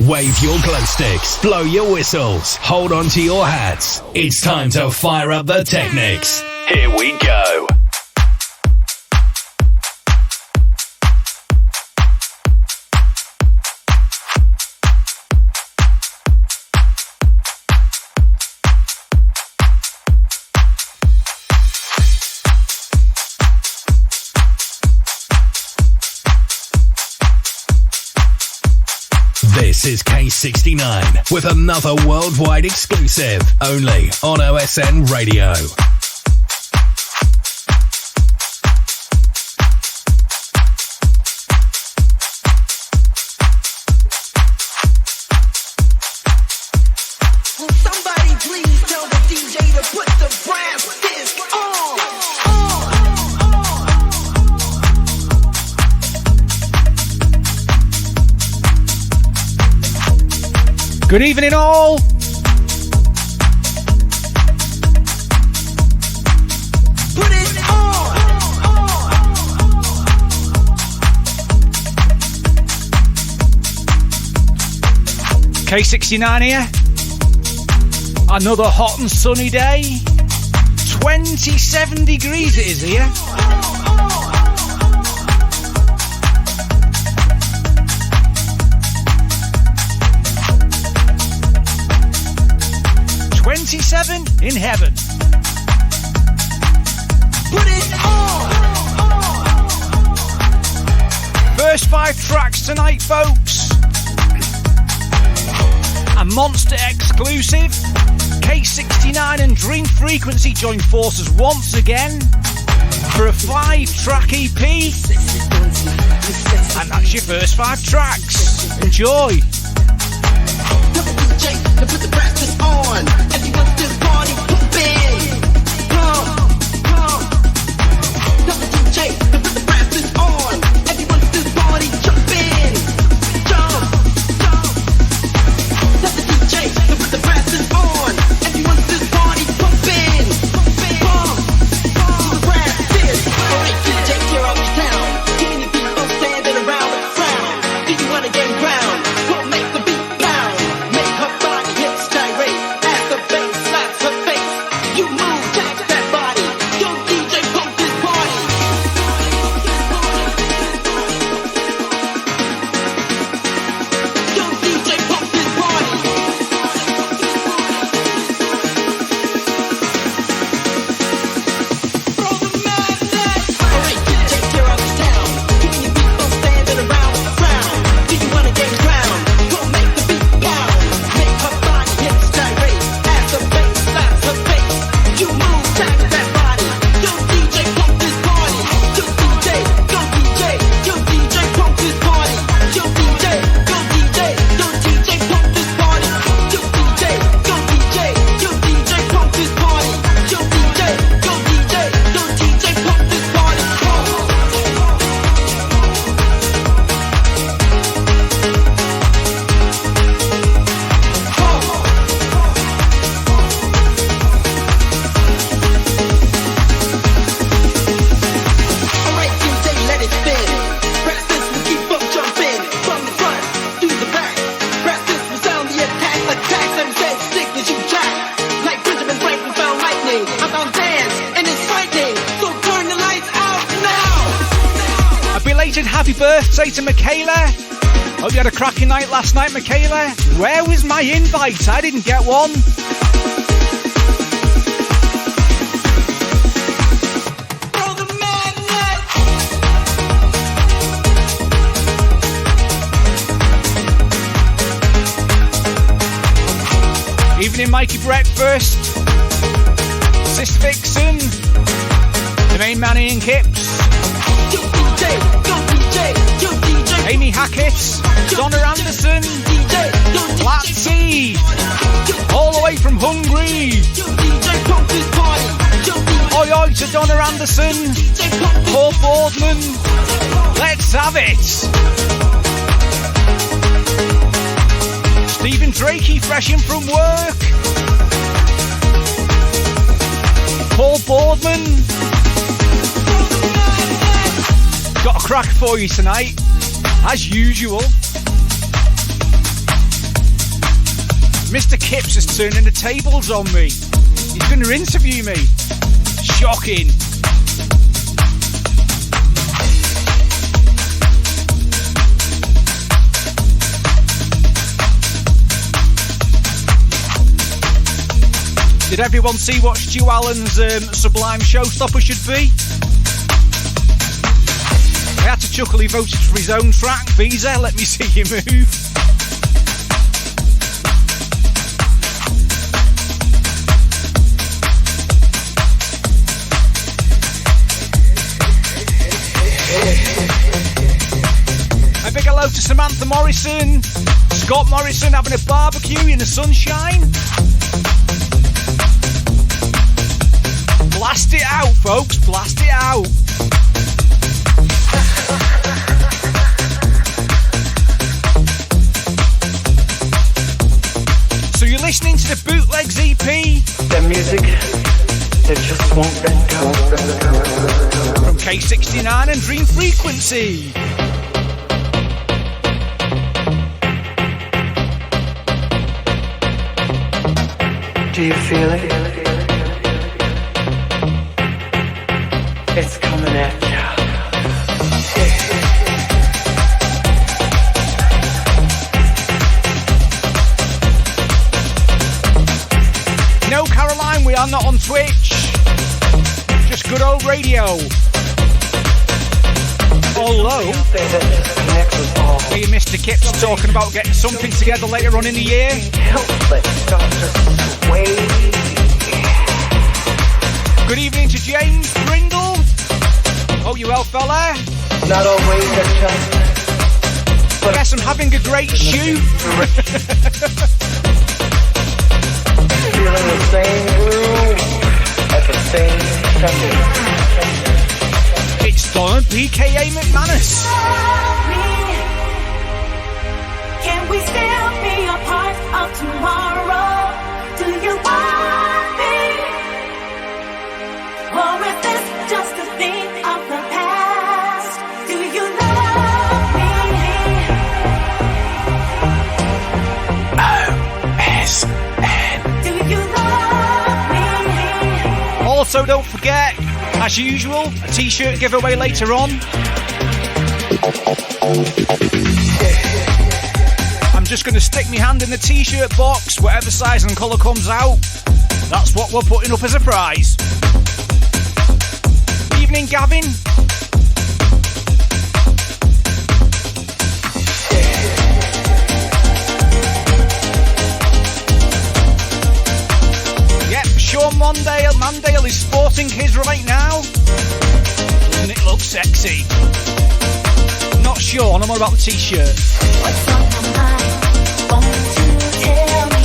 Wave your glow sticks, blow your whistles, hold on to your hats. It's time to fire up the Technics. Here we go. This is K69 with another worldwide exclusive, only on OSN Radio. Will somebody please tell the DJ to put the brass disc on? Good evening, all. Put it on. K69 here. Another hot and sunny day. 27 degrees it is here. In heaven. Put it on. First 5 tracks tonight, folks. A monster exclusive. K69 and Dream Frequency join forces once again for a 5-track EP. And that's your first 5 tracks. Enjoy. DJ, to put the brass disc on. Everyone's this party pumping. Pump. Tell the DJ to put the brass disc on. Everyone's this party jumping. Jump. Tell the DJ to put the brass disc on. Everyone's this party pumping. Pump. To the brass disc. Alright, DJ, tear up this town. Too many people standing around the crowd. Do you wanna get ground? We'll make the beat down. Make her body hips gyrate as the bass slaps her face. You move, tax that body. Yo, DJ, pump this party. Yo, DJ, pump this party. Throw the madness. Alright, DJ, tear up this town. Too many people standing around the crowd. Do you wanna get ground? We'll make the beat pound. Make her body hips gyrate as the bass slaps her face. You move, tax that body. Yo, DJ, pump this party. Yo, DJ, go DJ. Yo, DJ, pump this party. Yo, DJ, go DJ. Yo, DJ, pump this party. Yo, DJ, go DJ. Yo, DJ, pump this party. Yo, DJ, go DJ. Yo, DJ, pump this party. Alright, DJ, let it spin. Brass disc will keep on jumping. From the front to the back. Brass disc will sound the attack. Attack them dead stick as you jack. Like Benjamin Franklin found lightning. I found dance and it's frightening. So turn the lights out now. A belated happy birthday to Michaela. Hope you had a cracking night last night, Michaela. Where was my invite? I didn't get one. Throw the madness. Evening, Mikey Breakfast. Sis Vixen. The main man Ian Kip-C. Yo, DJ, go DJ. Yo, DJ, Amy Hackett. Donna Anderson. DJ, yo, DJ. Flat Sea. All the way from Hungary. Yo, DJ, pump this party. Yo, DJ, Oi oi to Donna Anderson. DJ, pump this Paul Boardman. Let's have it. Stephen Drakey fresh in from work. Paul Boardman. Got a crack for you tonight, as usual. Mr. Kip-C is turning the tables on me. He's going to interview me. Shocking. Did everyone see what Stu Allen's Sublime Showstopper should be? I had to chuckle, he voted for his own track. Visa, let me see you move. A big hello to Samantha Morrison. Scott Morrison having a barbecue in the sunshine. Blast it out, folks, blast it out. So you're listening to the Bootlegs EP? The music, it just won't let go. From K69 and Dream Frequency. Do you feel it? It's coming at you. No, Caroline, we are not on Twitch. Just good old radio. Although, me and Mr. Kip-C talking about getting something together later on in the year. Good evening to James Brindle. Hope you well, fella. Not always a chance. I guess I'm having a great shoot. Feeling the same groove at the same second. It's Don PKA McManus. Can we still be a part of tomorrow? Do you want me? Or is this just a thing of the past? Do you love me? OSN. Do you love me? Also, don't forget, as usual, a t-shirt giveaway later on. I'm just going to stick my hand in the t-shirt box, whatever size and colour comes out. That's what we're putting up as a prize. Evening, Gavin. Yep, Sean Mandale is sporting his right now. Doesn't it look sexy? Not Sean, I'm all about the t-shirt. What's on my mind? Won't you tell me?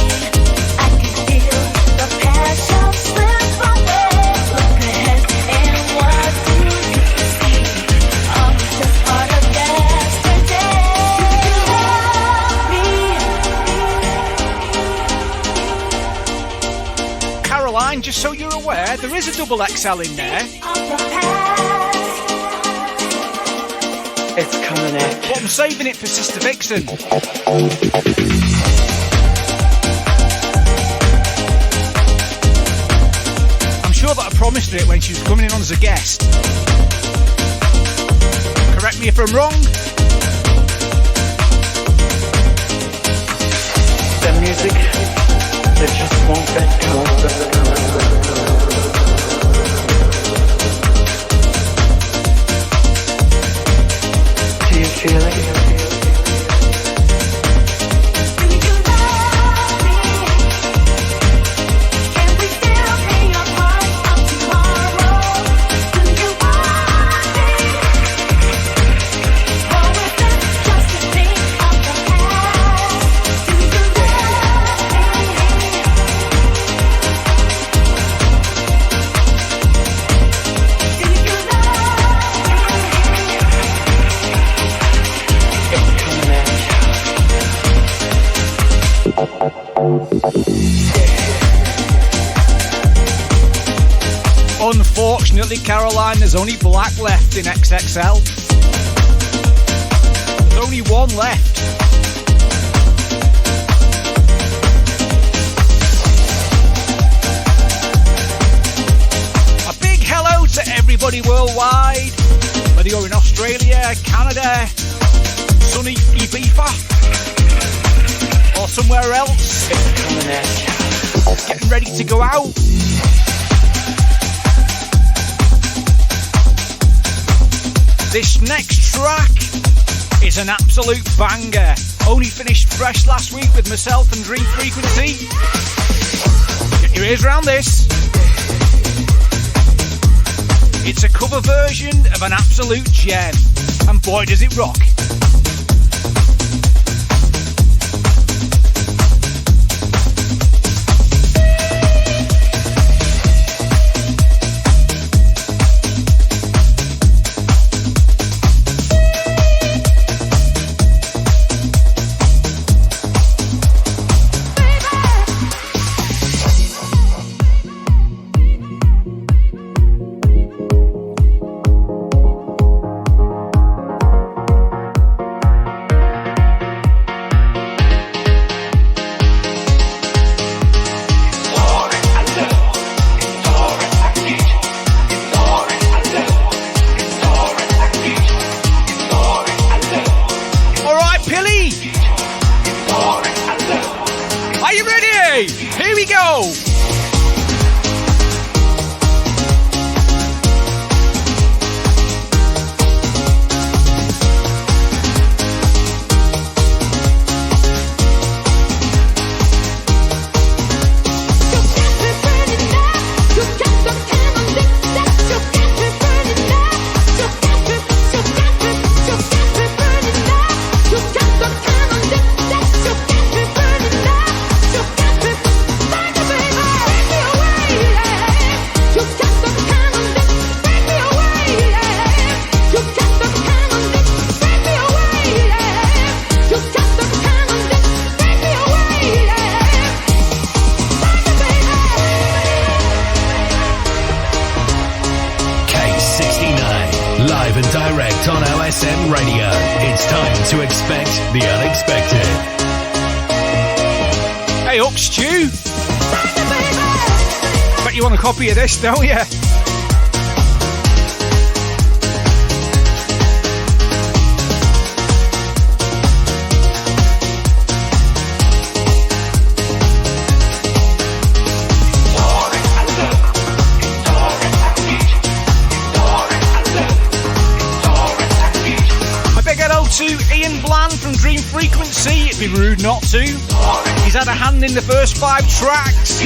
I can feel the passion slip away. Look ahead and what do you see? I'm just part of yesterday. Do you love me? Caroline, just so you're aware, there is a double XL in there. Of the past. It's coming at you. But I'm saving it for Sister Vixen. I'm sure that I promised her it when she was coming in on as a guest. Correct me if I'm wrong. The music, it just won't let go. Do you feel it? Unfortunately, Caroline, there's only black left in XXL. There's only one left. worldwide, whether you're in Australia, Canada, sunny Ibiza, or somewhere else, getting ready to go out. This next track is an absolute banger. Only finished fresh last week with myself and Dream Frequency. Get your ears around this. It's a cover version of an absolute gem, and boy does it rock. Live and direct on OSN Radio. It's time to expect the unexpected. Hey, up, Stu. Bet you want a copy of this, don't you? To Ian Bland from Dream Frequency, it'd be rude not to. He's had a hand in the first 5 tracks.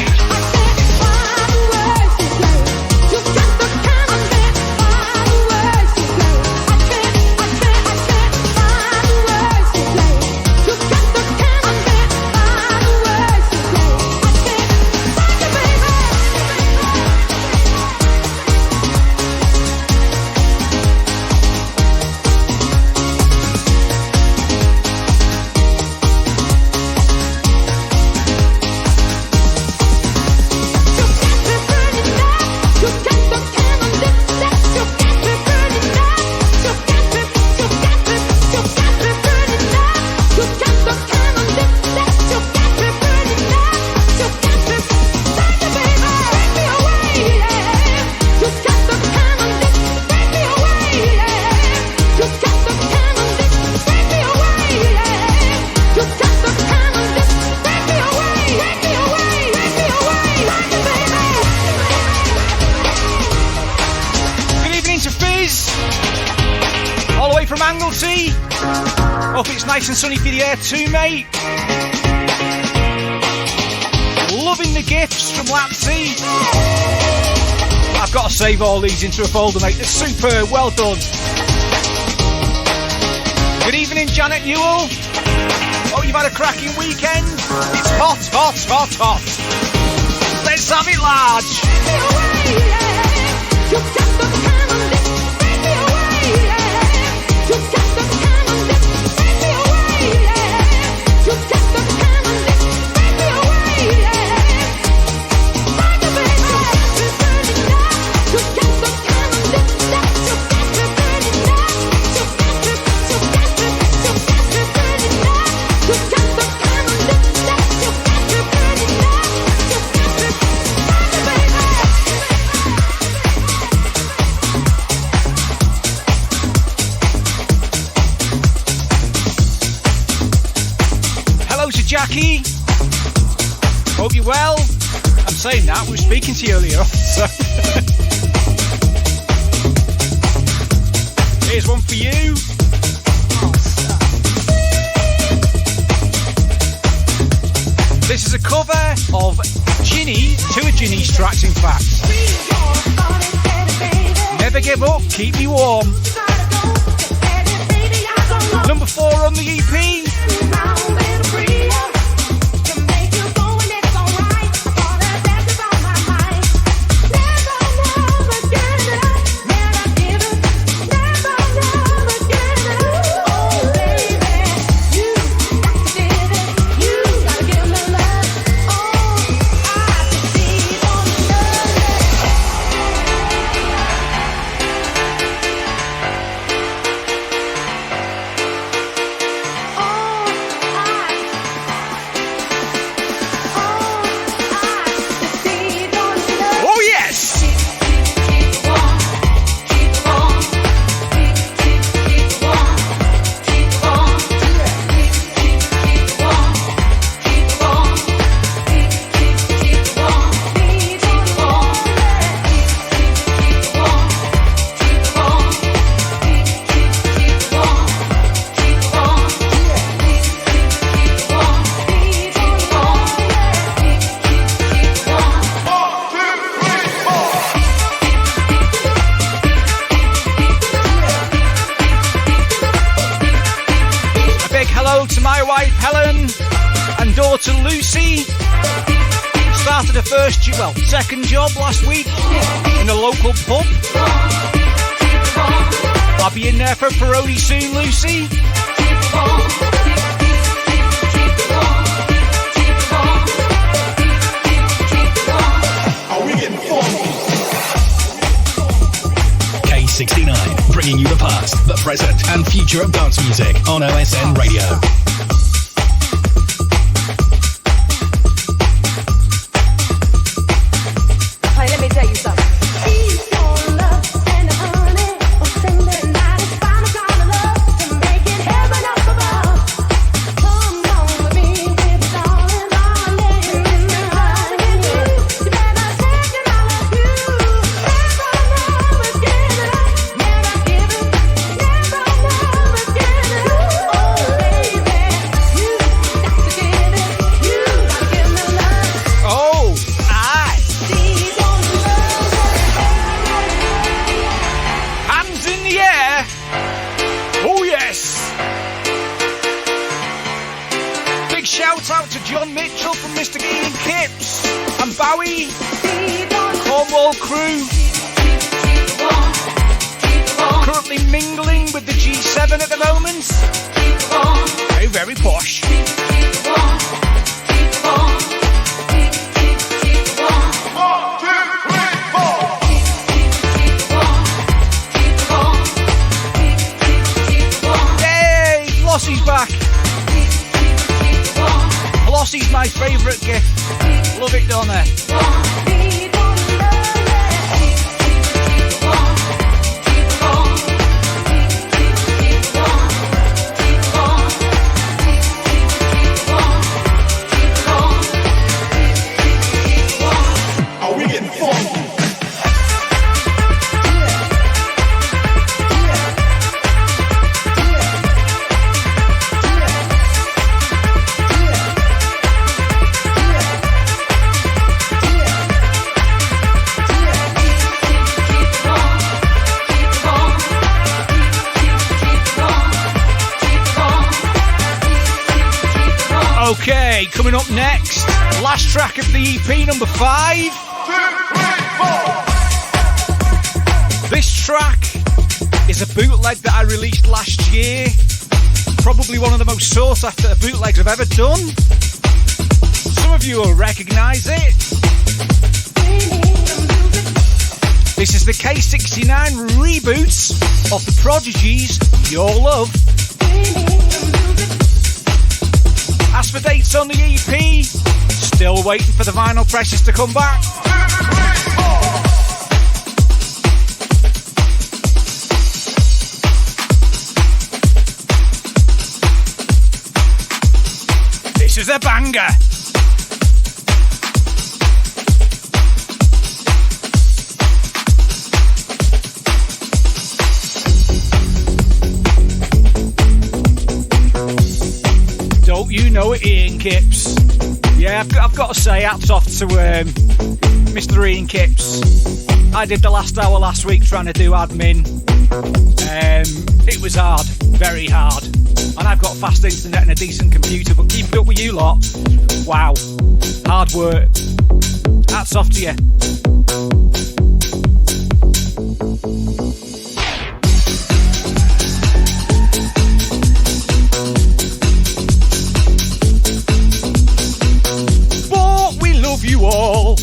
Nice and sunny for the air too, mate. Loving the gifts from Lapsy. I've got to save all these into a folder, mate. They're superb. Well done. Good evening, Janet Newell. Oh, you've had a cracking weekend. It's hot, hot, hot, hot. Let's have it large. hello to Jackie. Hope you're well. I'm saying that, we were speaking to you earlier on, so. Here's one for you. This is a cover of Ginny, two of Ginny's tracks in fact. Never give up, keep me warm. Number 4 on the EP. Second job last week in a local pub. I'll be in there for Peroni soon, Lucy. Are we getting funky? K69, bringing you the past, the present, and future of dance music on OSN Radio. Coming up next, last track of the EP, number 5. 2, 3, 4. This track is a bootleg that I released last year. Probably one of the most sought after bootlegs I've ever done. Some of you will recognise it. This is the K69 reboot of the Prodigy's Your Love. As for dates on the EP, still waiting for the vinyl presses to come back. This is a banger. Don't you know it, Ian Kips? Yeah, I've got to say, hats off to Mr. Ian Kips. I did the last hour last week trying to do admin. It was hard, very hard. And I've got fast internet and a decent computer, but keeping up with you lot, wow, hard work. Hats off to you. But we love you all.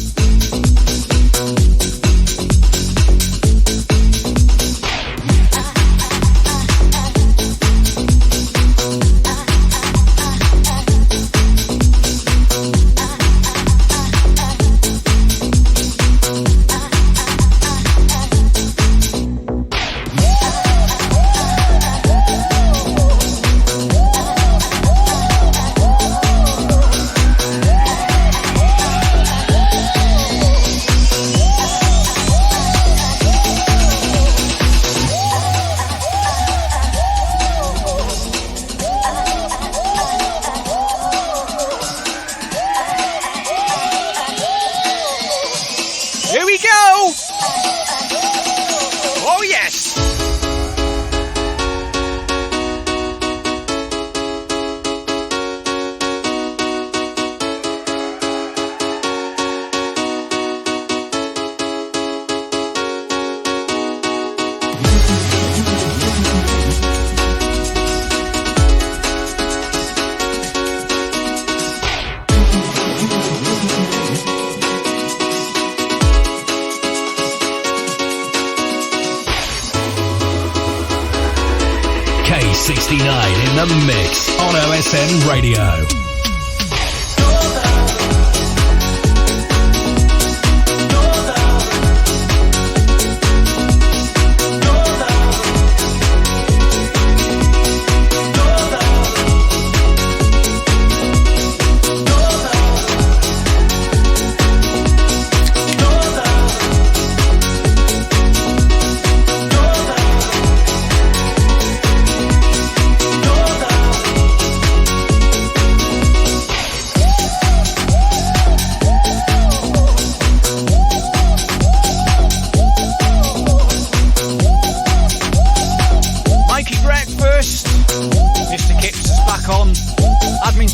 K69 in the mix on OSN Radio.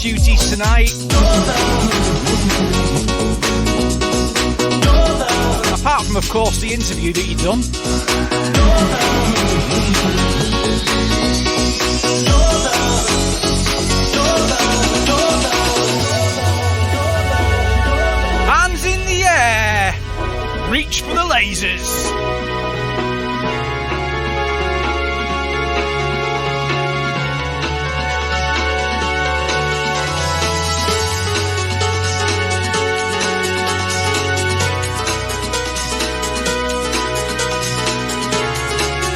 Duties tonight. Apart from, of course, the interview that you've done. Hands in the air. Reach for the lasers.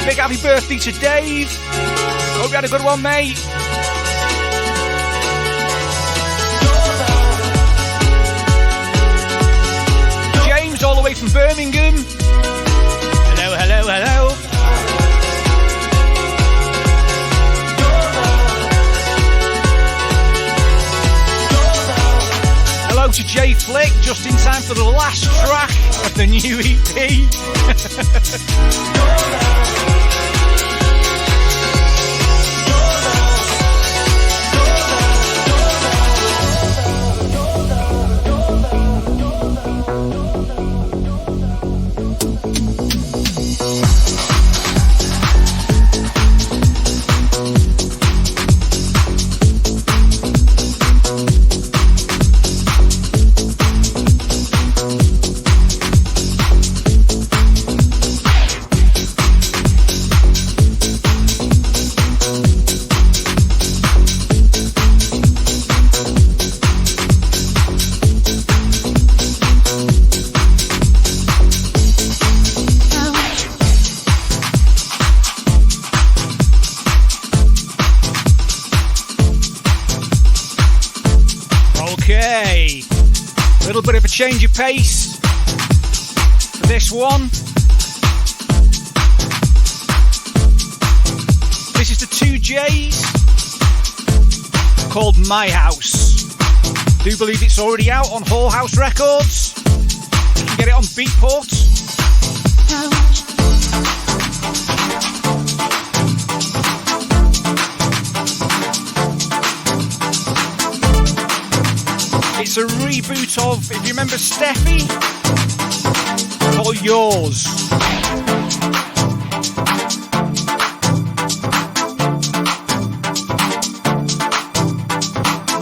Big happy birthday to Dave. Hope you had a good one, mate. James, all the way from Birmingham. Hello, hello, hello. Hello to Jay Flick, just in time for the last track of the new EP. Okay, a little bit of a change of pace for this one. This is the 2Js called My House. Do believe it's already out on Hall House Records. You can get it on Beatport. It's a reboot of, if you remember Steffy, called Yours.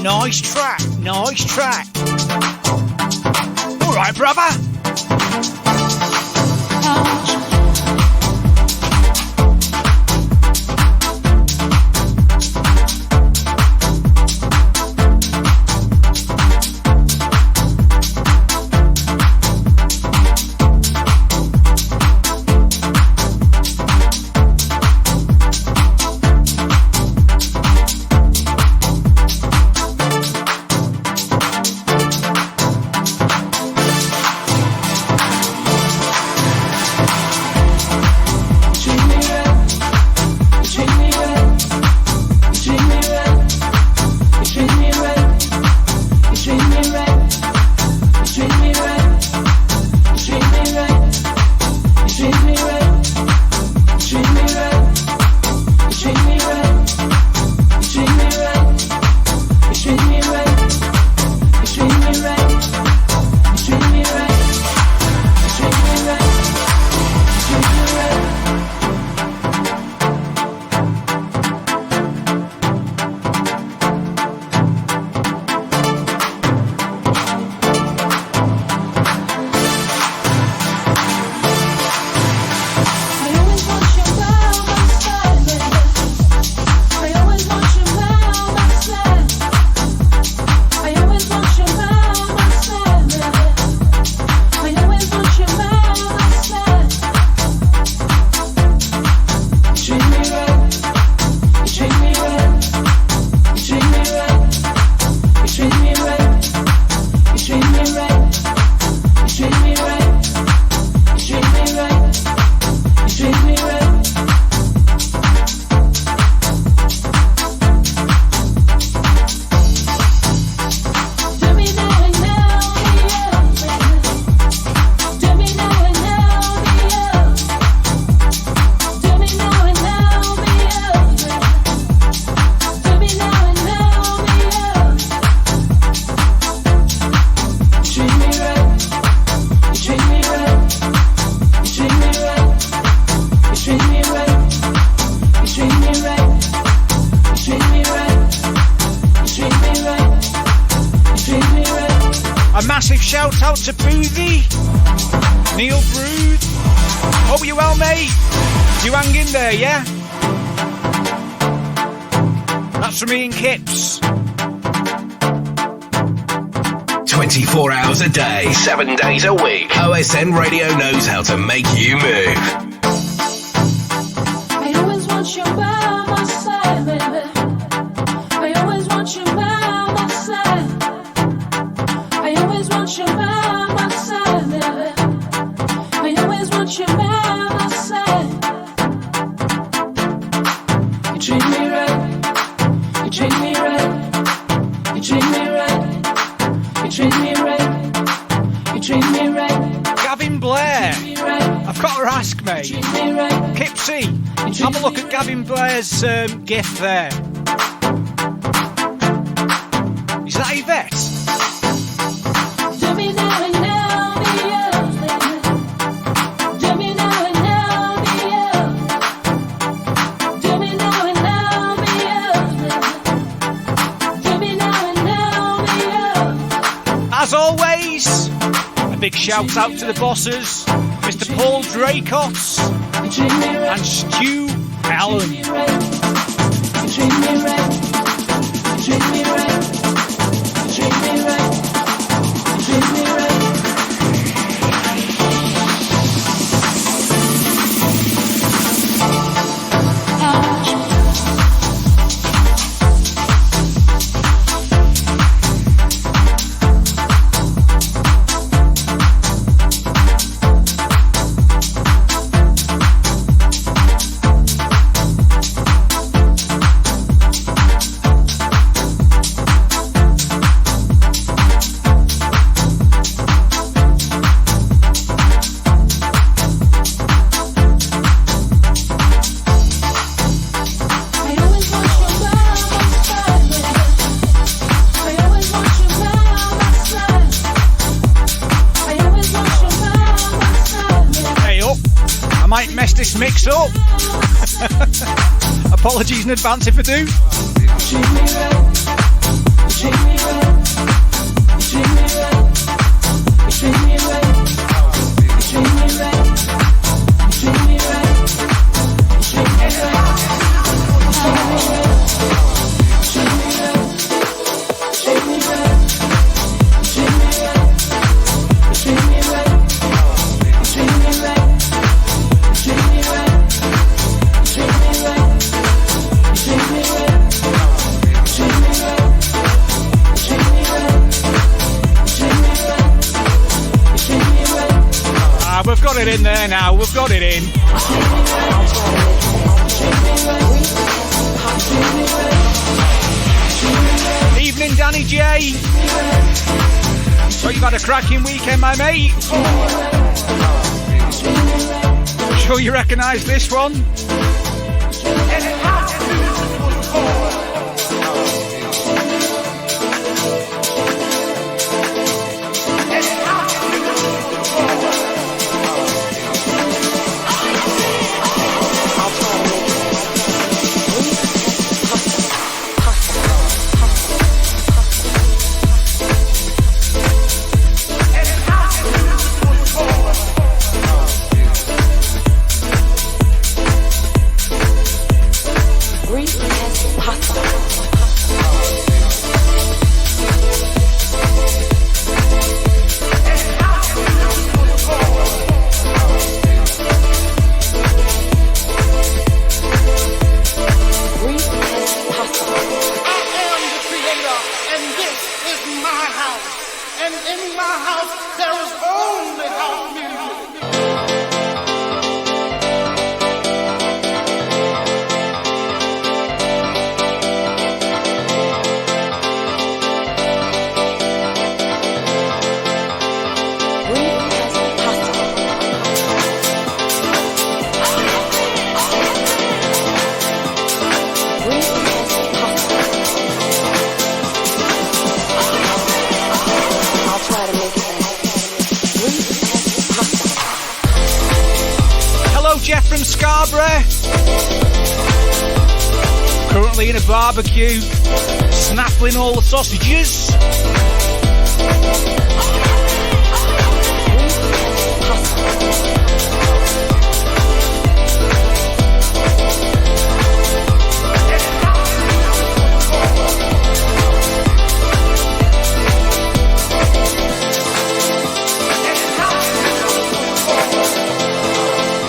Nice track, nice track. All right, brother. To Boothie, Neil Brood. Hope you're well, mate. You hang in there, yeah? That's from me and Kips. 24 hours a day, 7 days a week. OSN Radio knows how to make you move. I always want you by my side, baby. I always want you by my side. I always want you by my side, baby. I always want you by my side. You treat me right. You treat me right. You treat me right. You treat me right. You treat me right. Gavin Blair. I've got to ask, mate. Kip-C, have a look at Gavin Blair's gift there. Is that Yvette? As always, a big shout out to the bosses, Mr. Paul Draycott and Stu Allen. mess this mix up. Apologies in advance if I do. We've got it in there now, we've got it in. Evening, Danny J. So you've had a cracking weekend, my mate. Sure you recognise this one? Currently in a barbecue, snaffling all the sausages.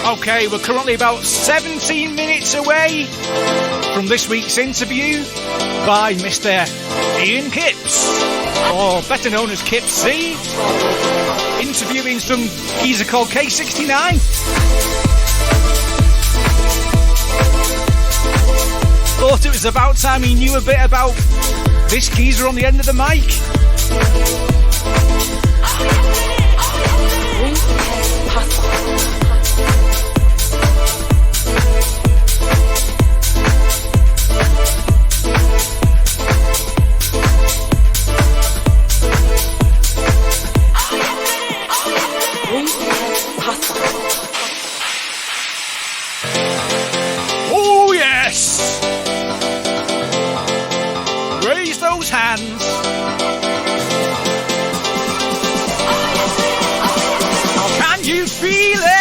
Okay, we're currently about 17 minutes away from this week's interview by Mr. Ian Kipps, or better known as Kip-C, interviewing some geezer called K69. Thought it was about time he knew a bit about this geezer on the end of the mic. Oh yes! Raise those hands. Can you feel it?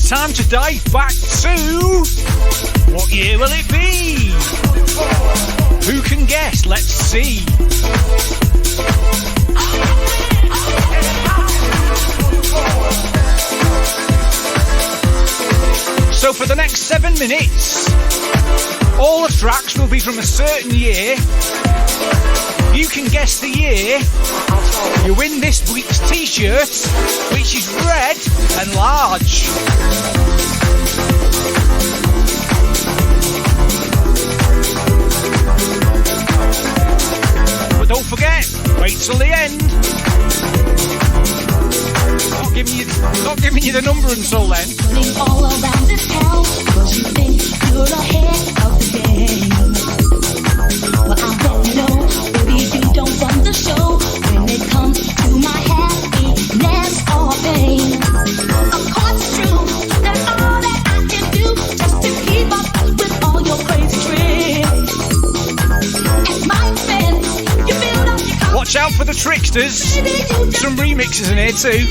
Time to dive back to... what year will it be? Who can guess? Let's see. the next 7 minutes, all the tracks will be from a certain year. You can guess the year, you win this week's t-shirt, which is red and large. But don't forget, wait till the end. Not giving you the number until then. Running all around this town, 'cause you think you're ahead of the game. Well, I'll let you know, baby, you don't run the show when it comes to my happiness or pain. Of course it's true, that's all that I can do just to keep up with all your crazy tricks. And my friends, you build up your Watch out for the tricksters. Some remixes in here too.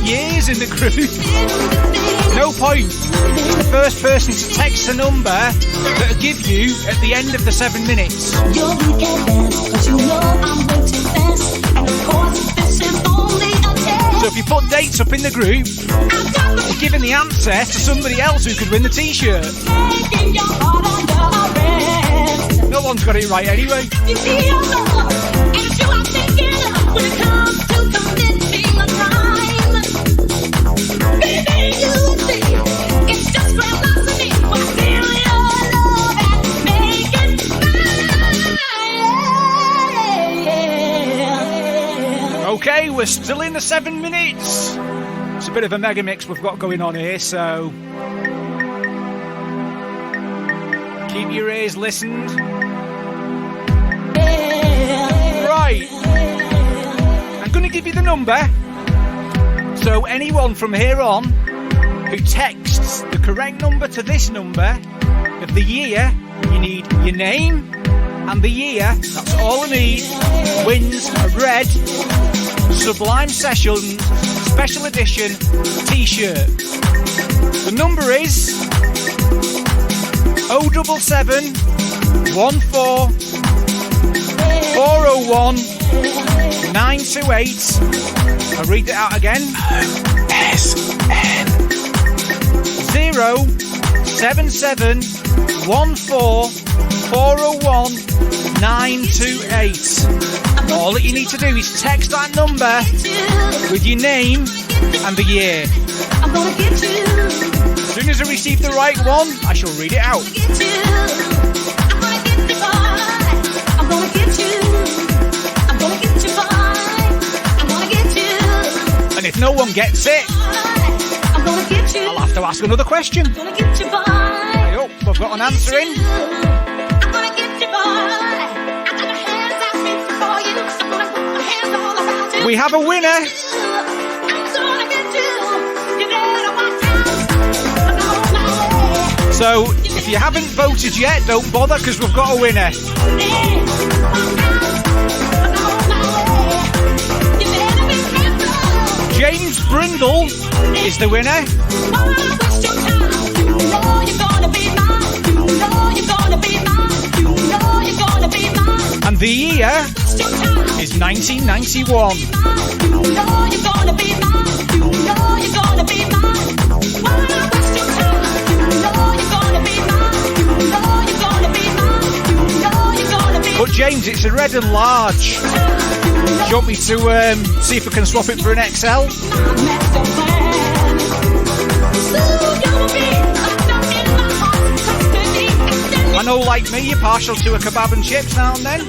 Years in the group. No point. It's the first person to text the number that'll give you at the end of the 7 minutes. So if you put dates up in the group, you're giving the answer to somebody else who could win the t-shirt. No one's got it right anyway. Okay, we're still in the 7 minutes. It's a bit of a mega mix we've got going on here, so keep your ears listened. Right, I'm going to give you the number. So anyone from here on who texts the correct number to this number of the year, you need your name and the year, that's all I need, wins a red Sublime Sessions special edition t-shirt. The number is 077 14 401 928. I'll read it out again. OSN 077 14 401 928. All that you need to do is text that number with your name and the year. As soon as I receive the right one, I shall read it out. And if no one gets it, I'll have to ask another question. I hope I've got an answer in. We have a winner. So, if you haven't voted yet, don't bother because we've got a winner. James Brindle is the winner. And The year is 1991. But James, it's a red and large. Do you want me to see if I can swap it for an XL? I know, like me, you're partial to a kebab and chips now and then.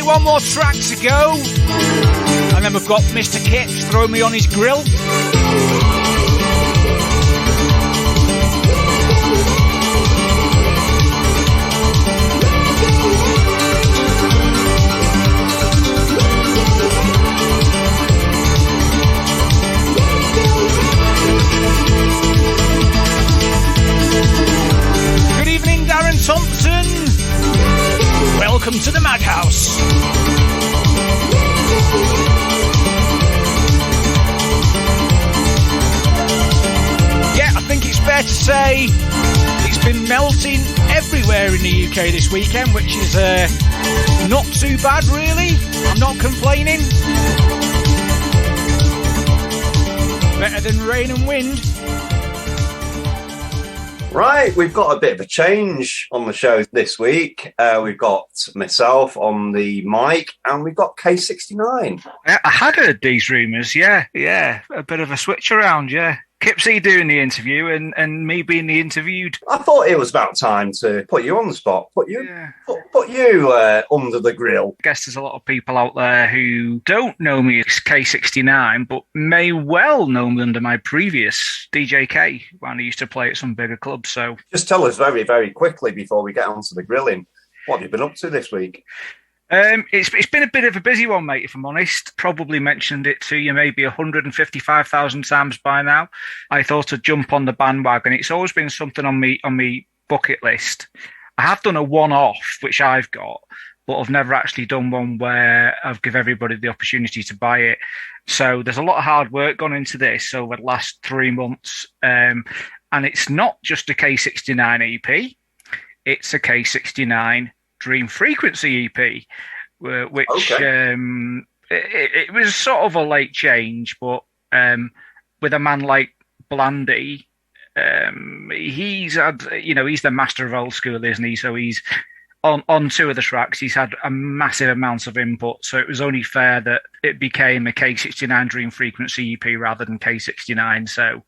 One more track to go, and then we've got Mr. Kip throwing me on his grill. Good evening, Darren Thompson. Welcome to the Madhouse. Yeah, I think it's fair to say it's been melting everywhere in the UK this weekend, which is not too bad, really. I'm not complaining. Better than rain and wind. Right, we've got a bit of a change on the show this week. We've got myself on the mic, and we've got K69. I had heard these rumours, yeah. A bit of a switch around, yeah. Kip-C doing the interview and me being the interviewed. I thought it was about time to put you on the spot, put you under the grill. I guess there's a lot of people out there who don't know me as K69, but may well know me under my previous DJ K, when I used to play at some bigger clubs. So just tell us very, very quickly before we get onto the grilling, what have you been up to this week? It's been a bit of a busy one, mate, if I'm honest. Probably mentioned it to you maybe 155,000 times by now. I thought I'd jump on the bandwagon. It's always been something on me bucket list. I have done a one-off, which I've got, but I've never actually done one where I've give everybody the opportunity to buy it. So there's a lot of hard work gone into this over the last 3 months. And it's not just a K69 EP. It's a K69 Dream Frequency EP, which it was sort of a late change, but with a man like Blandy, he's had, he's the master of old school, isn't he? So he's on two of the tracks, he's had a massive amount of input, so it was only fair that it became a K69 Dream Frequency EP rather than K69, so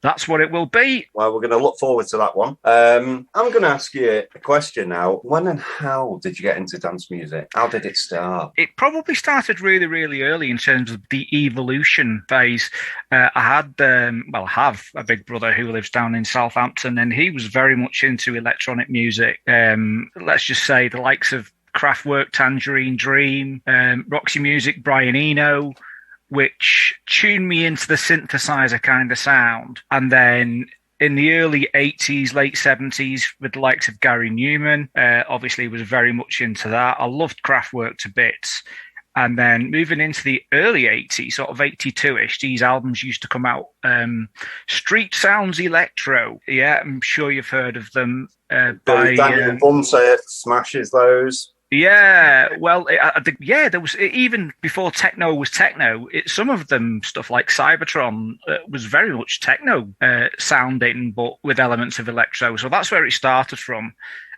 that's what it will be. Well, we're going to look forward to that one. I'm going to ask you a question now. When and how did you get into dance music? How did it start? It probably started really, really early in terms of the evolution phase. I have a big brother who lives down in Southampton, and he was very much into electronic music. Let's just say the likes of Kraftwerk, Tangerine Dream, Roxy Music, Brian Eno, which tuned me into the synthesizer kind of sound. And then in the early 80s, late 70s, with the likes of Gary Newman, obviously was very much into that. I loved Kraftwerk to bits. And then moving into the early 80s, sort of 82-ish, these albums used to come out. Street Sounds Electro. Yeah, I'm sure you've heard of them. Daniel Bunset smashes those. Yeah, well, there was, even before techno was techno, some of them, stuff like Cybertron, was very much techno sounding, but with elements of electro. So that's where it started from.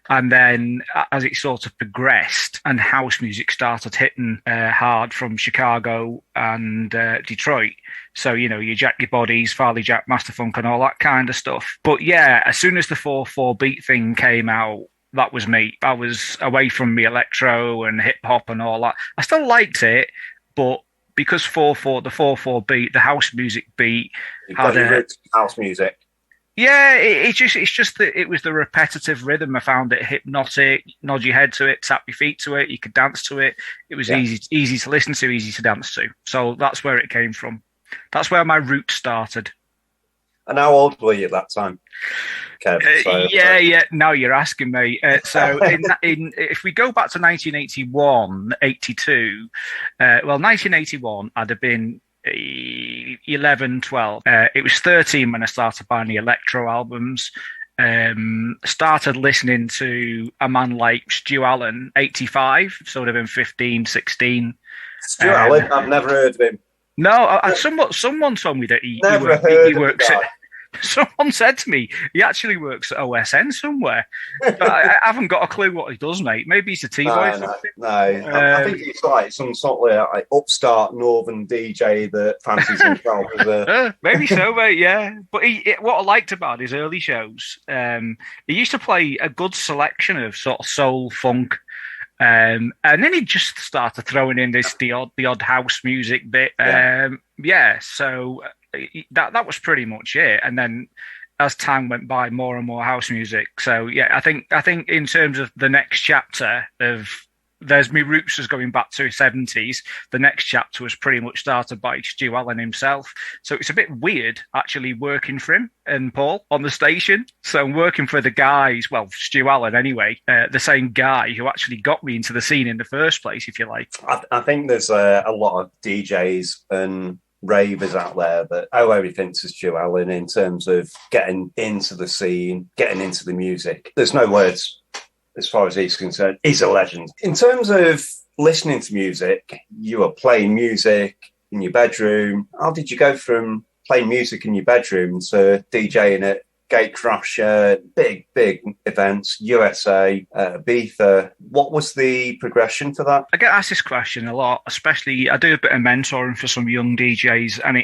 And then as it sort of progressed and house music started hitting hard from Chicago and Detroit. So, your Jack Your Bodies, Farley Jack, Master Funk and all that kind of stuff. But yeah, as soon as the 4/4 beat thing came out, that was me. I was away from the electro and hip hop and all that. I still liked it, but because the 4/4 beat, the house music beat, had house music. Yeah, it's just that it was the repetitive rhythm. I found it hypnotic. Nod your head to it, tap your feet to it. You could dance to it. It was easy to listen to, easy to dance to. So that's where it came from. That's where my roots started. And how old were you at that time? Yeah. Now you're asking me. So if we go back to 1981, 82, 1981, I'd have been 11, 12. It was 13 when I started buying the electro albums. Started listening to a man like Stu Allen, 85, so it would have been 15, 16. Stu Allen, I've never heard of him. No, someone told me that he works at... Someone said to me, he actually works at OSN somewhere. But I haven't got a clue what he does, mate. Maybe he's a T-boy or something. No. I think he's like some sort of upstart northern DJ that fancies himself as a... Maybe so, mate, yeah. But what I liked about his early shows, he used to play a good selection of sort of soul, funk, and then he just started throwing in the odd house music bit. So... That was pretty much it, and then as time went by, more and more house music. So yeah, I think in terms of the next chapter of there's me roots is going back to 70s. The next chapter was pretty much started by Stu Allen himself. So it's a bit weird actually working for him and Paul on the station. So I'm working for the guys, well, Stu Allen anyway, the same guy who actually got me into the scene in the first place, if you like. I think there's a lot of DJs and ravers out there that owe everything to Stu Allen in terms of getting into the scene, getting into the music. There's no words as far as he's concerned. He's a legend. In terms of listening to music, you were playing music in your bedroom. How did you go from playing music in your bedroom to DJing at Gatecrasher, big events, USA, Ibiza. What was the progression for that? I get asked this question a lot, especially I do a bit of mentoring for some young DJs, and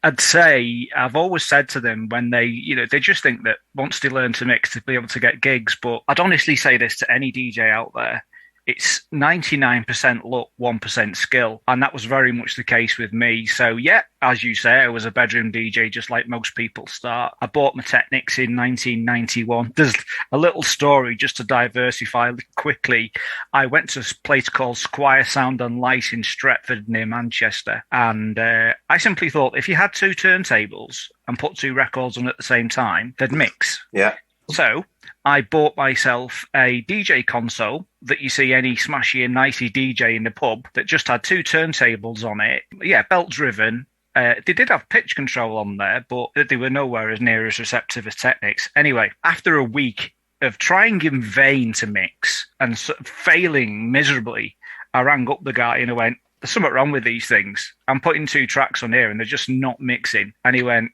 I'd say I've always said to them when they just think that once they learn to mix, they'll be able to get gigs. But I'd honestly say this to any DJ out there. It's 99% luck, 1% skill. And that was very much the case with me. So, yeah, as you say, I was a bedroom DJ just like most people start. I bought my Technics in 1991. There's a little story just to diversify quickly. I went to a place called Squire Sound and Light in Stretford near Manchester. And I simply thought if you had two turntables and put two records on at the same time, they'd mix. Yeah. So I bought myself a DJ console that you see any smashy and nicey DJ in the pub that just had two turntables on it. Yeah, belt driven. They did have pitch control on there, but they were nowhere as near as receptive as Technics. Anyway, after a week of trying in vain to mix and failing miserably, I rang up the guy and I went, "There's something wrong with these things. I'm putting two tracks on here and they're just not mixing." And he went,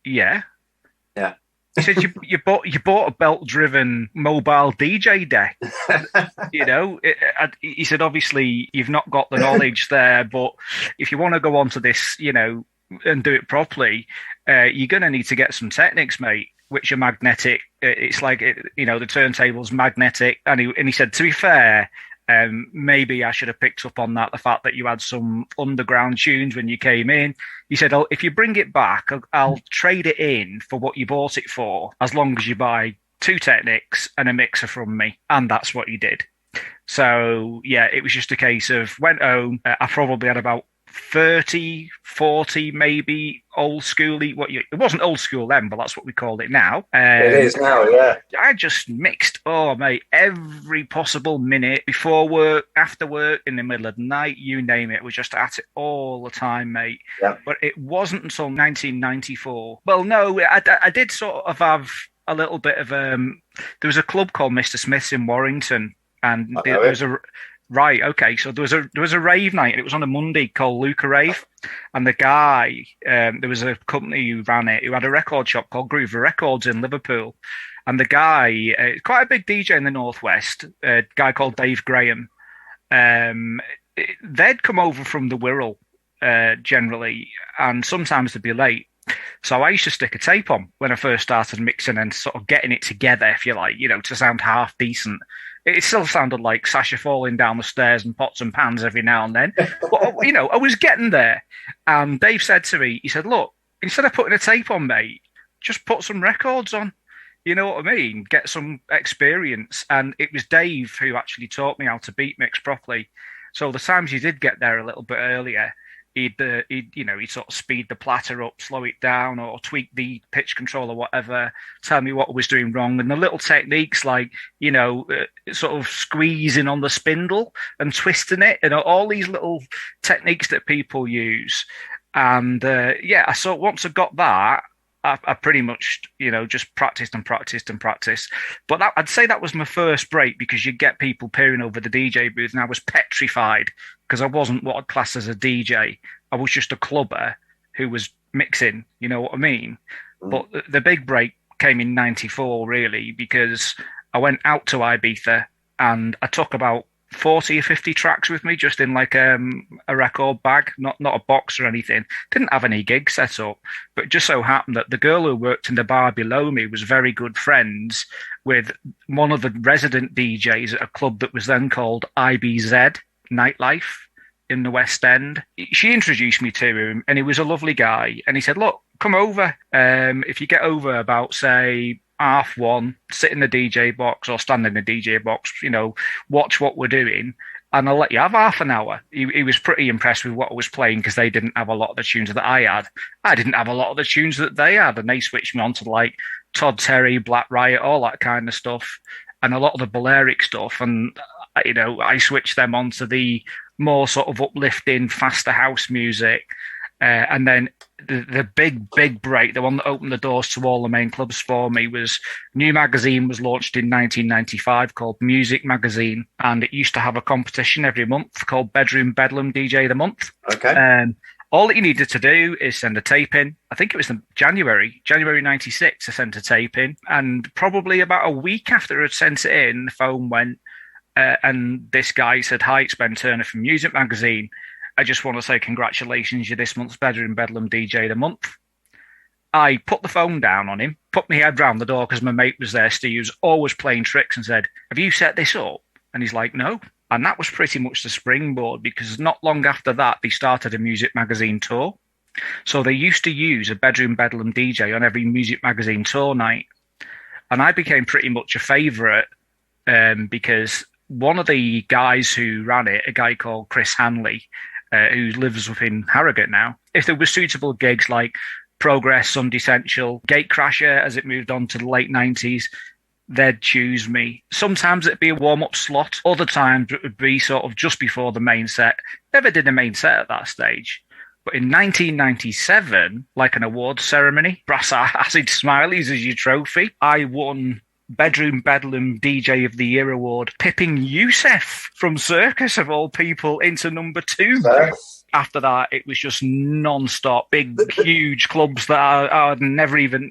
"Yeah." Yeah. He said, you bought a belt-driven mobile DJ deck. He said, obviously, you've not got the knowledge there, but if you want to go on to this, and do it properly, you're going to need to get some Technics, mate, which are magnetic. It's like, the turntable's magnetic. And he said, to be fair, maybe I should have picked up on that, the fact that you had some underground tunes when you came in. He said, "Oh, if you bring it back, I'll trade it in for what you bought it for, as long as you buy two Technics and a mixer from me." And that's what he did. So, yeah, it was just a case of went home. I probably had about 30, 40, maybe old schooly. It wasn't old school then, but that's what we called it now. It is now, yeah. I just mixed, mate, every possible minute, before work, after work, in the middle of the night, you name it. We're just at it all the time, mate. Yeah. But it wasn't until 1994. Well, no, I did sort of have a little bit of there was a club called Mr. Smith's in Warrington, and there was a. Right, okay. So there was a rave night, and it was on a Monday called Luca Rave. And the guy, there was a company who ran it, who had a record shop called Groover Records in Liverpool. And the guy, quite a big DJ in the Northwest, a guy called Dave Graham, they'd come over from the Wirral generally, and sometimes they'd be late. So I used to stick a tape on when I first started mixing and sort of getting it together, if you like, to sound half decent. It still sounded like Sasha falling down the stairs and pots and pans every now and then. But, I was getting there. And Dave said to me, he said, "Look, instead of putting a tape on, mate, just put some records on. You know what I mean? Get some experience." And it was Dave who actually taught me how to beat mix properly. So the times you did get there a little bit earlier, he'd sort of speed the platter up, slow it down, or tweak the pitch control or whatever, tell me what I was doing wrong. And the little techniques like, sort of squeezing on the spindle and twisting it, and all these little techniques that people use. And so once I got that, I pretty much, just practiced and practiced and practiced. But I'd say that was my first break, because you get people peering over the DJ booth, and I was petrified because I wasn't what I'd class as a DJ. I was just a clubber who was mixing, you know what I mean? But the big break came in 94, really, because I went out to Ibiza and I took about 40 or 50 tracks with me, just in like a record bag, not a box or anything. Didn't have any gigs set up, but it just so happened that the girl who worked in the bar below me was very good friends with one of the resident DJs at a club that was then called IBZ Nightlife in the West End. She introduced me to him, and he was a lovely guy. And he said, "Look, come over. If you get over about, say, 1:30, sit in the DJ box or stand in the DJ box, watch what we're doing, and I'll let you have half an hour." He was pretty impressed with what I was playing, because they didn't have a lot of the tunes that I had. I didn't have a lot of the tunes that they had, and they switched me on to like Todd Terry, Black Riot, all that kind of stuff, and a lot of the Balearic stuff. And, I switched them on to the more sort of uplifting, faster house music. And then the big break, the one that opened the doors to all the main clubs for me, was new magazine was launched in 1995 called Music Magazine, and it used to have a competition every month called Bedroom Bedlam DJ of the Month. Okay. All that you needed to do is send a tape in. I think it was January 96, I sent a tape in. And probably about a week after I'd sent it in, the phone went, and this guy said, "Hi, it's Ben Turner from Music Magazine. I just want to say congratulations, you're this month's Bedroom Bedlam DJ of the month." I put the phone down on him, put my head round the door because my mate was there, Steve, who's always playing tricks, and said, "Have you set this up?" And he's like, "No." And that was pretty much the springboard, because not long after that, they started a Music Magazine tour. So they used to use a Bedroom Bedlam DJ on every Music Magazine tour night. And I became pretty much a favourite because one of the guys who ran it, a guy called Chris Hanley, who lives up in Harrogate now, if there were suitable gigs like Progress, Sunday Essential, Gatecrasher, as it moved on to the late 90s, they'd choose me. Sometimes it'd be a warm-up slot. Other times it would be sort of just before the main set. Never did a main set at that stage. But in 1997, like an awards ceremony, Brass Acid Smileys as your trophy, I won Bedroom Bedlam DJ of the Year award, pipping Youssef from Circus, of all people, into number 2. After that, it was just non-stop, big, huge clubs that I'd never even,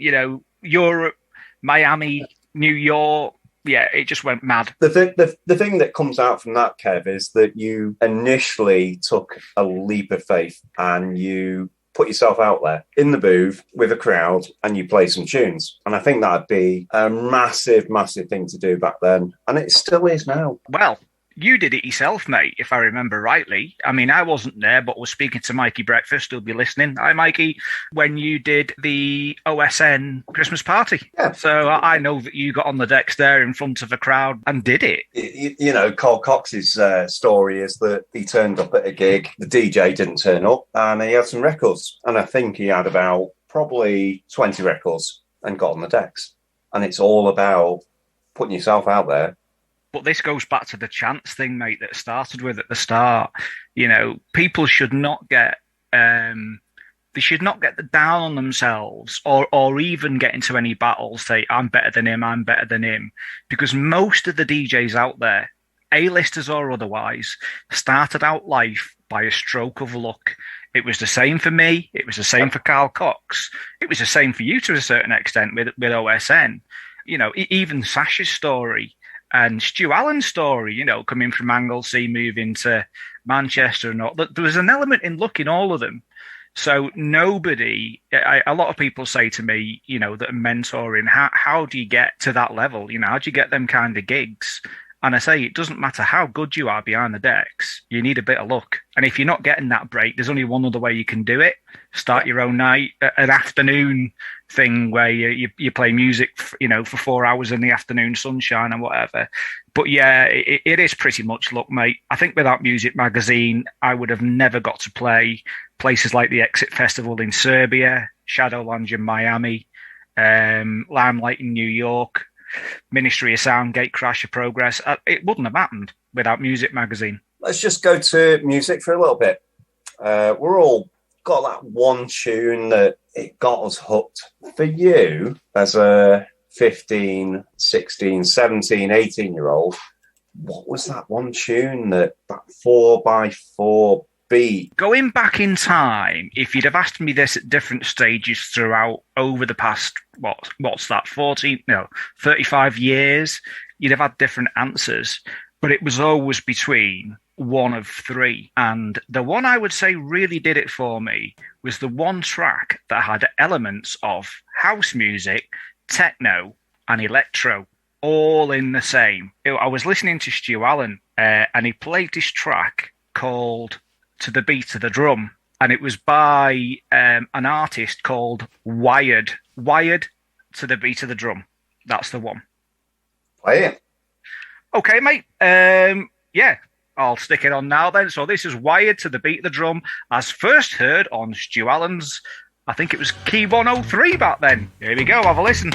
Europe, Miami, New York. Yeah, it just went mad. The thing that comes out from that, Kev, is that you initially took a leap of faith and you put yourself out there in the booth with a crowd and you play some tunes. And I think that'd be a massive, massive thing to do back then. And it still is now. Well, you did it yourself, mate, if I remember rightly. I mean, I wasn't there, but was speaking to Mikey Breakfast, who'll be listening. Hi, Mikey. When you did the OSN Christmas party. Yeah. So I know that you got on the decks there in front of a crowd and did it. Carl Cox's story is that he turned up at a gig, the DJ didn't turn up, and he had some records. And I think he had about probably 20 records and got on the decks. And it's all about putting yourself out there. But this goes back to the chance thing, mate, that started with at the start. People should not get they should not get down on themselves or even get into any battles, say, I'm better than him, because most of the DJs out there, A-listers or otherwise, started out life by a stroke of luck. It was the same for me. It was the same for Carl Cox. It was the same for you to a certain extent with OSN. Even Sasha's story. And Stu Allen's story, coming from Anglesey, moving to Manchester and all. There was an element in luck in all of them. So a lot of people say to me, that are mentoring, how do you get to that level? How do you get them kind of gigs? And I say, it doesn't matter how good you are behind the decks. You need a bit of luck. And if you're not getting that break, there's only one other way you can do it. Start your own night, an afternoon thing where you play music, for 4 hours in the afternoon sunshine and whatever. But yeah, it is pretty much luck, mate. I think without Music Magazine, I would have never got to play places like the Exit Festival in Serbia, Shadowlands in Miami, Limelight in New York, Ministry of Sound, Gatecrasher, Progress. It wouldn't have happened without Music Magazine. Let's just go to music for a little bit. We're all got that one tune that it got us hooked. For you, as a 15, 16, 17, 18-year-old, what was that one tune that 4x4 beat? Going back in time, if you'd have asked me this at different stages throughout over the past, what's that, 35 years, you'd have had different answers. But it was always between one of three. And the one I would say really did it for me was the one track that had elements of house music, techno, and electro, all in the same. I was listening to Stu Allen, and he played this track called To the Beat of the Drum, and it was by an artist called Wired to the Beat of the Drum. That's the one. Play it. Okay, mate. Yeah, I'll stick it on now then. So this is Wired to the Beat of the Drum, as first heard on Stu Allen's, I think it was Key 103 back then. Here we go, have a listen.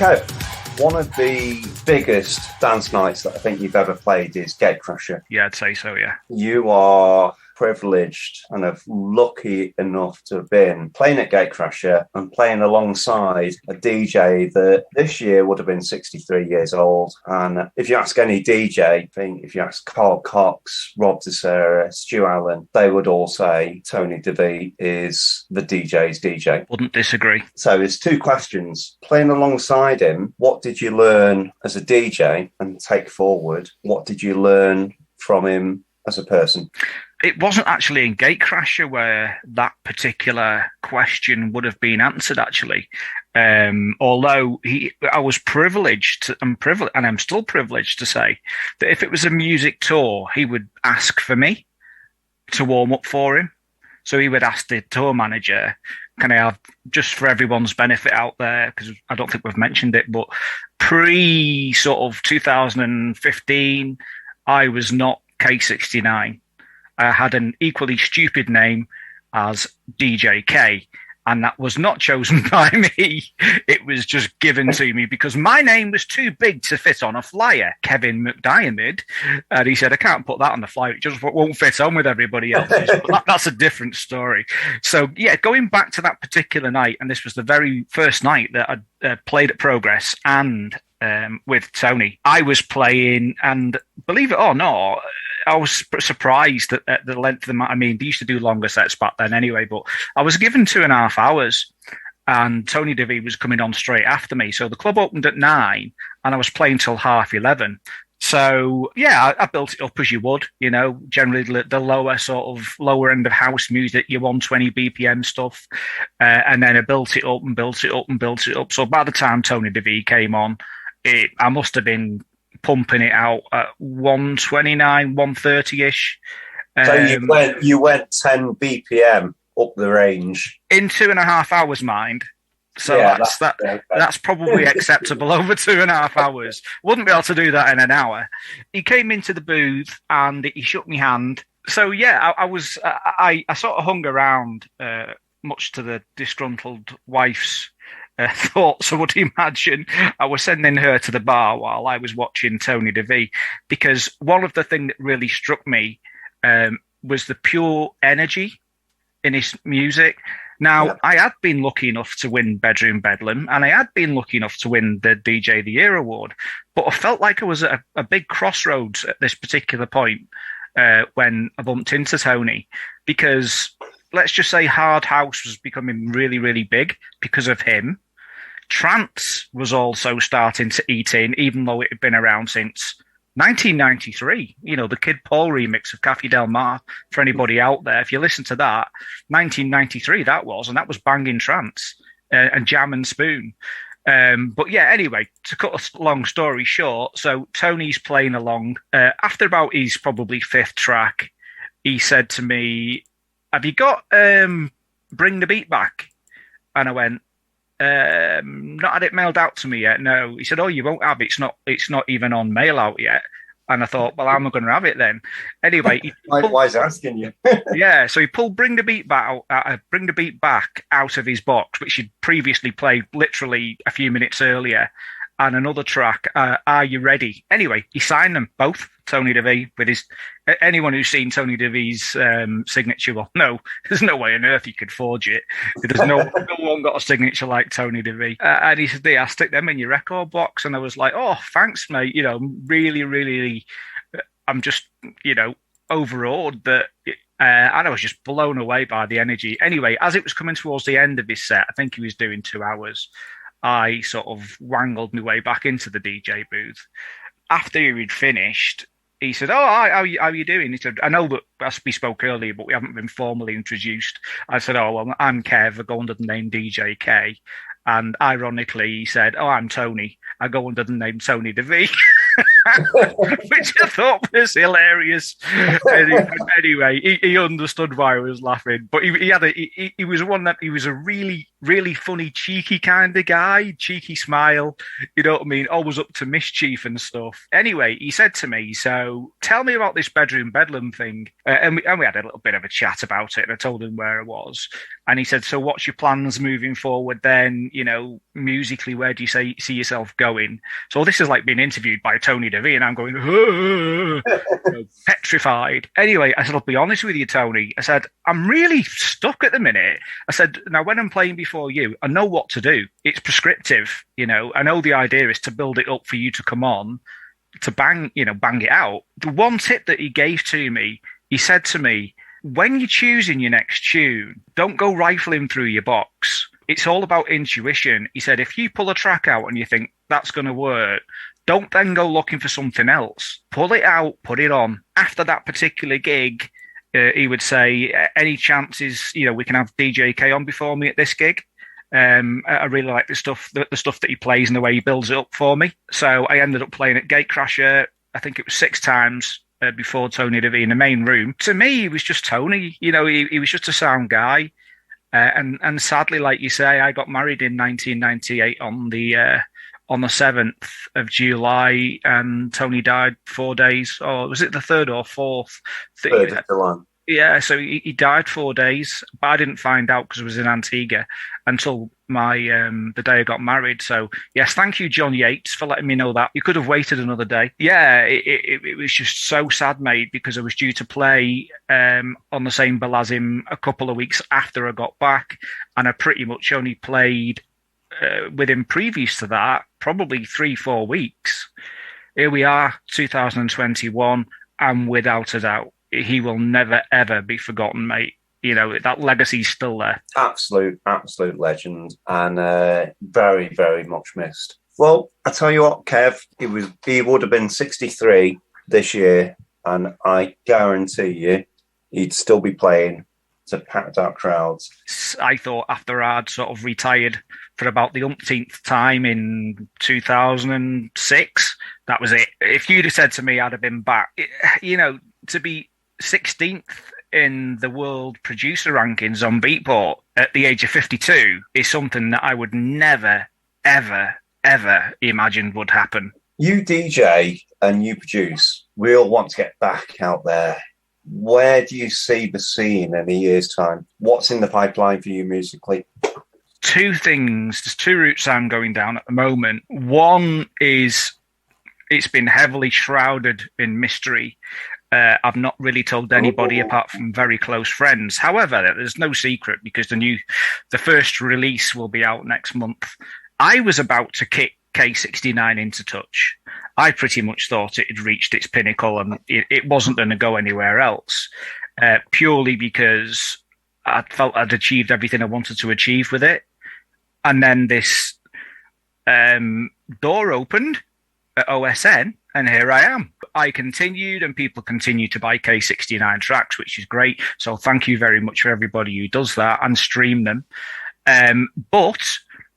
Kev, one of the biggest dance nights that I think you've ever played is Gatecrasher. Yeah, I'd say so, yeah. You are privileged and have lucky enough to have been playing at Gatecrasher and playing alongside a DJ that this year would have been 63 years old. And if you ask any DJ, I think if you ask Carl Cox, Rob DeSera, Stu Allen, they would all say Tony DeVee is the DJ's DJ. Wouldn't disagree. So there's two questions. Playing alongside him, what did you learn as a DJ? And take forward, what did you learn from him as a person? It wasn't actually in Gatecrasher where that particular question would have been answered, actually. Although I was privileged, and I'm still privileged to say that if it was a music tour, he would ask for me to warm up for him. So he would ask the tour manager, can I have, just for everyone's benefit out there, because I don't think we've mentioned it, but pre sort of 2015, I was not K69. I had an equally stupid name as DJ K, and that was not chosen by me. It was just given to me because my name was too big to fit on a flyer, Kevin McDiarmid. And he said, I can't put that on the flyer. It just won't fit on with everybody else. That's a different story. So, yeah, going back to that particular night, and this was the very first night that I played at Progress and with Tony, I was playing, and believe it or not, I was surprised at the length of the. I mean, they used to do longer sets back then anyway, but I was given 2.5 hours, and Tony DeVee was coming on straight after me. So the club opened at 9, and I was playing till 11:30. So yeah, I built it up as you would, you know, generally the lower end of house music, your 120 BPM stuff, and then I built it up and built it up and built it up. So by the time Tony DeVee came on, I must have been pumping it out at 129, 130-ish. So you went 10 BPM up the range. In 2.5 hours, mind. So yeah, that's probably acceptable over 2.5 hours. Wouldn't be able to do that in an hour. He came into the booth and he shook my hand. So yeah, I sort of hung around, much to the disgruntled wife's thoughts, I would imagine. I was sending her to the bar while I was watching Tony DeVee, because one of the things that really struck me was the pure energy in his music. Now, yeah. I had been lucky enough to win Bedroom Bedlam, and I had been lucky enough to win the DJ of the Year award, but I felt like I was at a big crossroads at this particular point when I bumped into Tony, because let's just say hard house was becoming really, really big because of him. Trance was also starting to eat in, even though it had been around since 1993. You know, the Kid Paul remix of Cafe Del Mar, for anybody out there, if you listen to that, 1993 that was banging trance and jam and spoon. But yeah, anyway, to cut a long story short, so Tony's playing along. After about his probably 5th track, he said to me, have you got Bring the Beat Back? And I went, not had it mailed out to me yet, no. He said, oh, you won't have it. It's not even on mail out yet. And I thought, well, I'm going to have it then. Anyway, Why is he asking you? yeah, so he pulled Bring the Beat Back out of his box, which he'd previously played literally a few minutes earlier, and another track, Are You Ready? Anyway, he signed them both, Tony DeVee, with his... Anyone who's seen Tony DeVee's signature, well, no, there's no way on earth he could forge it. There's no one got a signature like Tony DeVee. And he said, I stick them in your record box. And I was like, oh, thanks, mate. You know, really, really, I'm just, you know, overawed that... and I was just blown away by the energy. Anyway, as it was coming towards the end of his set, I think he was doing 2 hours, I sort of wangled my way back into the DJ booth. After he'd finished, he said, how are you doing? He said, I know that as we spoke earlier, but we haven't been formally introduced. I said, well, I'm Kev. I go under the name DJ K. And ironically, he said, I'm Tony. I go under the name Tony DeVee. Which I thought was hilarious. Anyway, he understood why I was laughing. But he was a really, really funny, cheeky kind of guy, cheeky smile, you know what I mean? Always up to mischief and stuff. Anyway, he said to me, so tell me about this bedroom bedlam thing. And we had a little bit of a chat about it, and I told him where I was. And he said, so what's your plans moving forward then? You know, musically, where do you see yourself going? So this is like being interviewed by Tony DeVee, and I'm going, petrified. Anyway, I said, I'll be honest with you, Tony. I said, I'm really stuck at the minute. I said, now, when I'm playing before you, I know what to do. It's prescriptive, you know. I know the idea is to build it up for you to come on, to bang it out. The one tip that he gave to me, he said to me, when you're choosing your next tune, don't go rifling through your box. It's all about intuition. He said, if you pull a track out and you think that's going to work, don't then go looking for something else. Pull it out, put it on. After that particular gig, he would say, any chances, you know, we can have DJ K on before me at this gig? I really like the stuff that he plays and the way he builds it up for me. So I ended up playing at Gatecrasher, I think it was 6 times before Tony DeVee in the main room. To me, he was just Tony. You know, he was just a sound guy. And sadly, like you say, I got married in 1998 on the 7th of July, and Tony died 4 days, or was it the 3rd or 4th? 3rd of July. Yeah, so he died 4 days, but I didn't find out because I was in Antigua until the day I got married. So yes, thank you, John Yates, for letting me know that. You could have waited another day. Yeah, it was just so sad, mate, because I was due to play on the same bill as him a couple of weeks after I got back, and I pretty much only played with him previous to that, probably 3-4 weeks. Here we are, 2021, and without a doubt, he will never, ever be forgotten, mate. You know, that legacy's still there. Absolute legend, and very, very much missed. Well, I tell you what, Kev, he would have been 63 this year, and I guarantee you he'd still be playing to packed out crowds. I thought after I'd sort of retired for about the umpteenth time in 2006, that was it. If you'd have said to me I'd have been back, you know, to be 16th in the world producer rankings on Beatport at the age of 52 is something that I would never, ever, ever imagined would happen. You DJ and you produce. We all want to get back out there. Where do you see the scene in a year's time? What's in the pipeline for you musically? 2 things. There's 2 routes I'm going down at the moment. One is it's been heavily shrouded in mystery. I've not really told anybody apart from very close friends. However, there's no secret because the first release will be out next month. I was about to kick K69 into touch. I pretty much thought it had reached its pinnacle and it wasn't going to go anywhere else, purely because I felt I'd achieved everything I wanted to achieve with it. And then this door opened at OSN, and here I am. I continued, and people continue to buy K69 tracks, which is great. So thank you very much for everybody who does that and stream them. But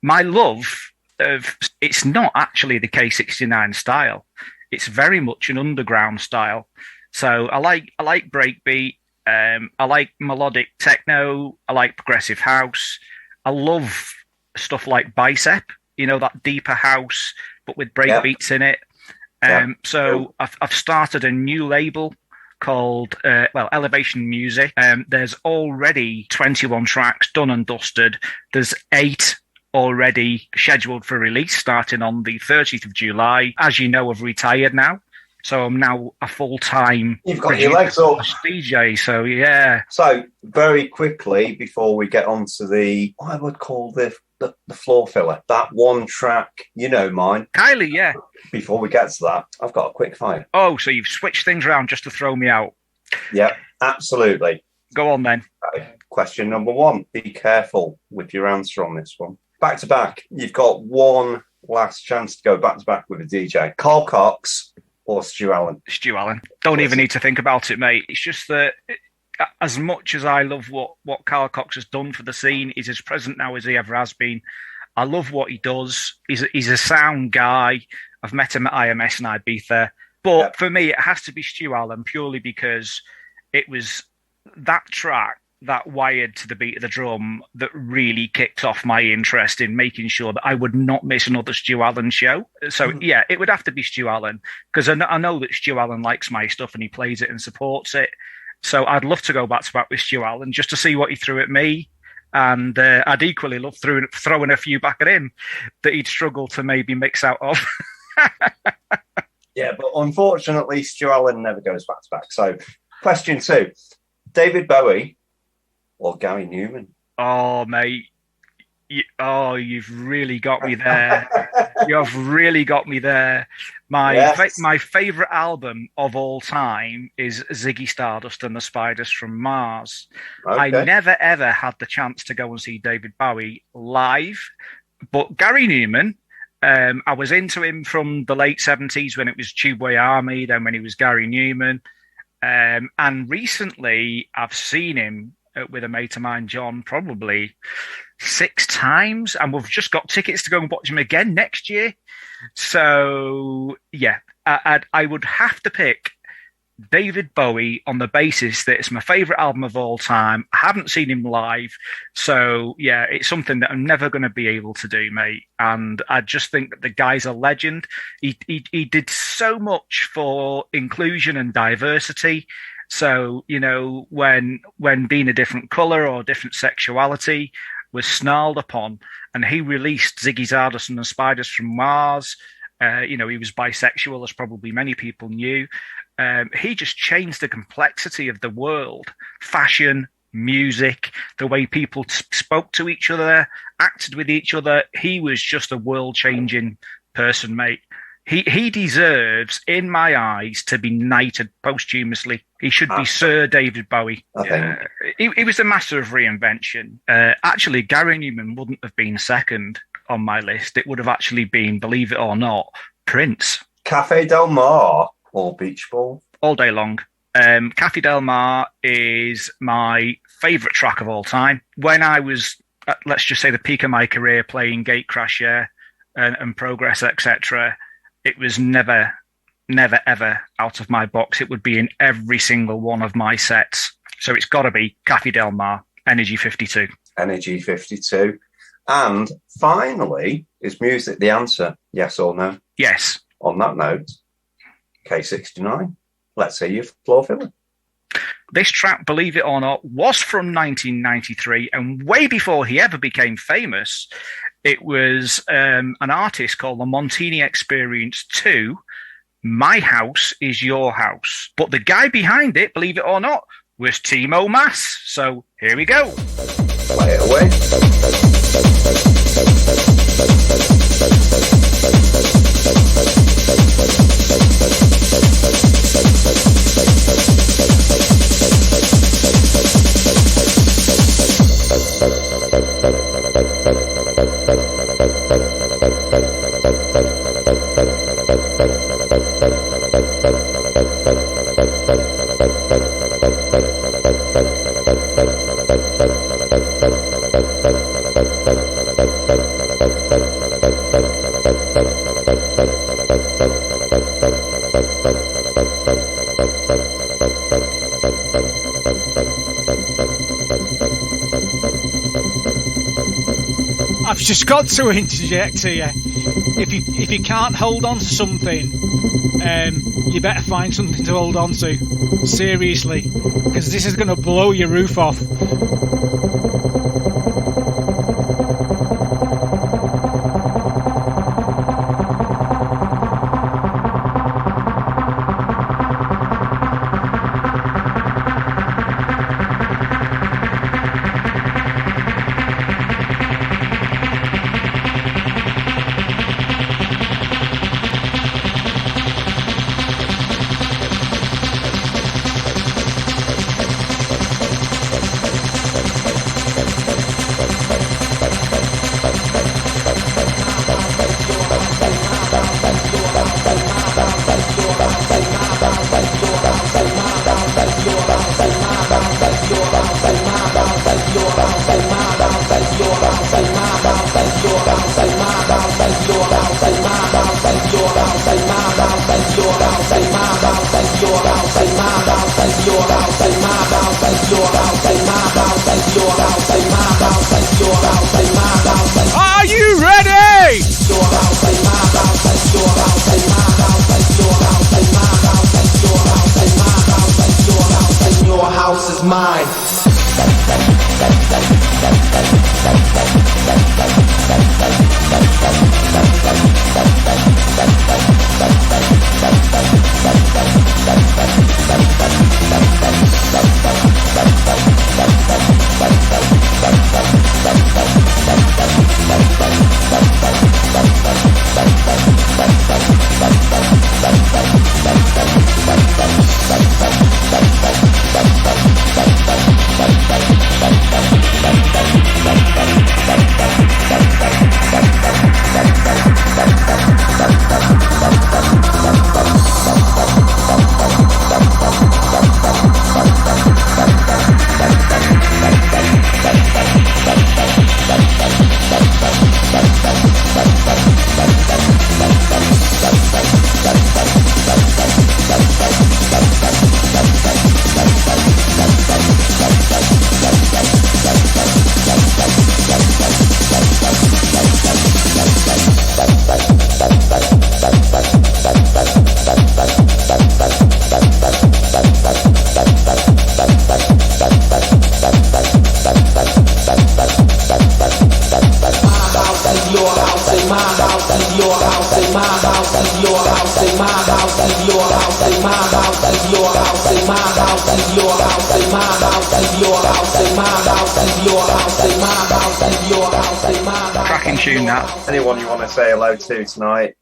my love of it's not actually the K69 style. It's very much an underground style. So I like breakbeat. I like melodic techno. I like progressive house. I love stuff like Bicep. You know, that deeper house, but with breakbeats in it. So I've started a new label called Elevation Music. There's already 21 tracks done and dusted. There's 8 already scheduled for release starting on the 30th of July. As you know, I've retired now. So I'm now a full-time You've got your legs up. DJ, so yeah. So very quickly, before we get on to the, what I would call the floor filler, that one track, you know mine. Kylie, yeah. Before we get to that, I've got a quick fire. Oh, so you've switched things around just to throw me out. Yeah, absolutely. Go on then. Okay. Question number 1. Be careful with your answer on this one. Back to back. You've got one last chance to go back to back with a DJ. Carl Cox or Stu Allen? Stu Allen. Don't even need to think about it, mate. It's just that as much as I love what Carl Cox has done for the scene, he's as present now as he ever has been. I love what he does. He's a sound guy. I've met him at IMS in Ibiza. But for me, it has to be Stu Allen purely because it was that track that wired to the beat of the drum that really kicked off my interest in making sure that I would not miss another Stu Allen show. So yeah, it would have to be Stu Allen because I know that Stu Allen likes my stuff and he plays it and supports it. So I'd love to go back to back with Stu Allen just to see what he threw at me. And I'd equally love throwing a few back at him that he'd struggle to maybe mix out of. Yeah, but unfortunately, Stu Allen never goes back to back. So question 2, David Bowie or Gary Newman? Oh, mate. You've really got me there. You've really got me there. My favourite album of all time is Ziggy Stardust and the Spiders from Mars. Okay. I never, ever had the chance to go and see David Bowie live. But Gary Newman, I was into him from the late 70s when it was Tubeway Army, then when he was Gary Newman. And recently, I've seen him with a mate of mine, John, probably 6 times, and we've just got tickets to go and watch him again next year. So yeah, I would have to pick David Bowie on the basis that it's my favourite album of all time. I haven't seen him live, so yeah, it's something that I'm never going to be able to do, mate. And I just think that the guy's a legend. He did so much for inclusion and diversity. So, you know, when being a different colour or different sexuality was snarled upon, and he released Ziggy Stardust and the Spiders from Mars, he was bisexual, as probably many people knew. He just changed the complexity of the world, fashion, music, the way people spoke to each other, acted with each other. He was just a world-changing person, mate. He deserves, in my eyes, to be knighted posthumously. He should be Sir David Bowie. He was a master of reinvention. Actually, Gary Newman wouldn't have been second on my list. It would have actually been, believe it or not, Prince. Cafe Del Mar or Beach Ball? All day long. Cafe Del Mar is my favourite track of all time. When I was, let's just say, the peak of my career playing Gatecrasher and Progress, etc., it was never, ever out of my box. It would be in every single one of my sets. So it's got to be Cafe Del Mar, Energy 52. Energy 52. And finally, is music the answer? Yes or no? Yes. On that note, K69, let's hear your floor filler. This track, believe it or not, was from 1993, and way before he ever became famous. It was an artist called the Montini Experience 2, My House is Your House. But the guy behind it, believe it or not, was Timo Mass. So here we go. Play it away. just got to interject here. If you can't hold on to something, you better find something to hold on to. Seriously, because this is going to blow your roof off. Are you ready? Your house is mine. Cracking tune that. Anyone you want to say hello to tonight?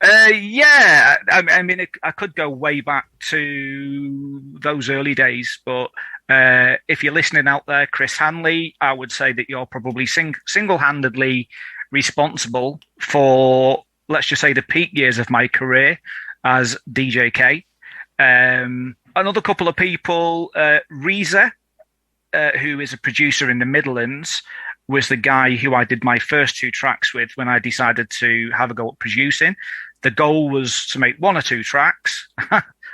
Yeah, I mean, I could go way back to those early days, but if you're listening out there, Chris Hanley, I would say that you're probably single-handedly responsible for, let's just say, the peak years of my career as DJ K. Another couple of people, Reza, who is a producer in the Midlands, was the guy who I did my first two tracks with when I decided to have a go at producing. The goal was to make one or two tracks,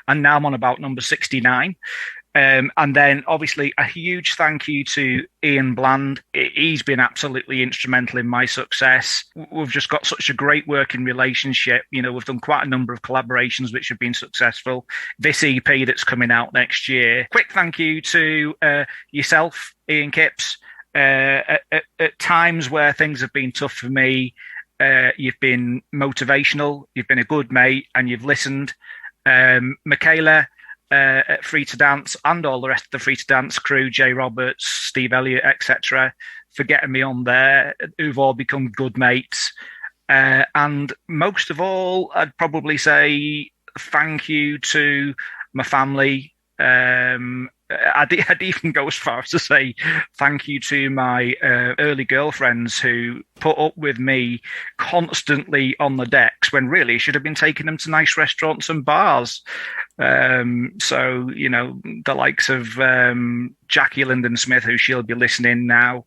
and now I'm on about number 69. And then, obviously, a huge thank you to Ian Bland. He's been absolutely instrumental in my success. We've just got such a great working relationship. You know, we've done quite a number of collaborations which have been successful. This EP that's coming out next year. Quick thank you to yourself, Ian Kip-C. At times where things have been tough for me, you've been motivational, you've been a good mate, and you've listened. Michaela at Free to Dance and all the rest of the Free to Dance crew, Jay Roberts, Steve Elliott, etc., for getting me on there, who've all become good mates. And most of all, I'd probably say thank you to my family. I'd even go as far as to say thank you to my early girlfriends who put up with me constantly on the decks when really I should have been taking them to nice restaurants and bars. So, you know, the likes of Jackie Linden Smith, who she'll be listening now.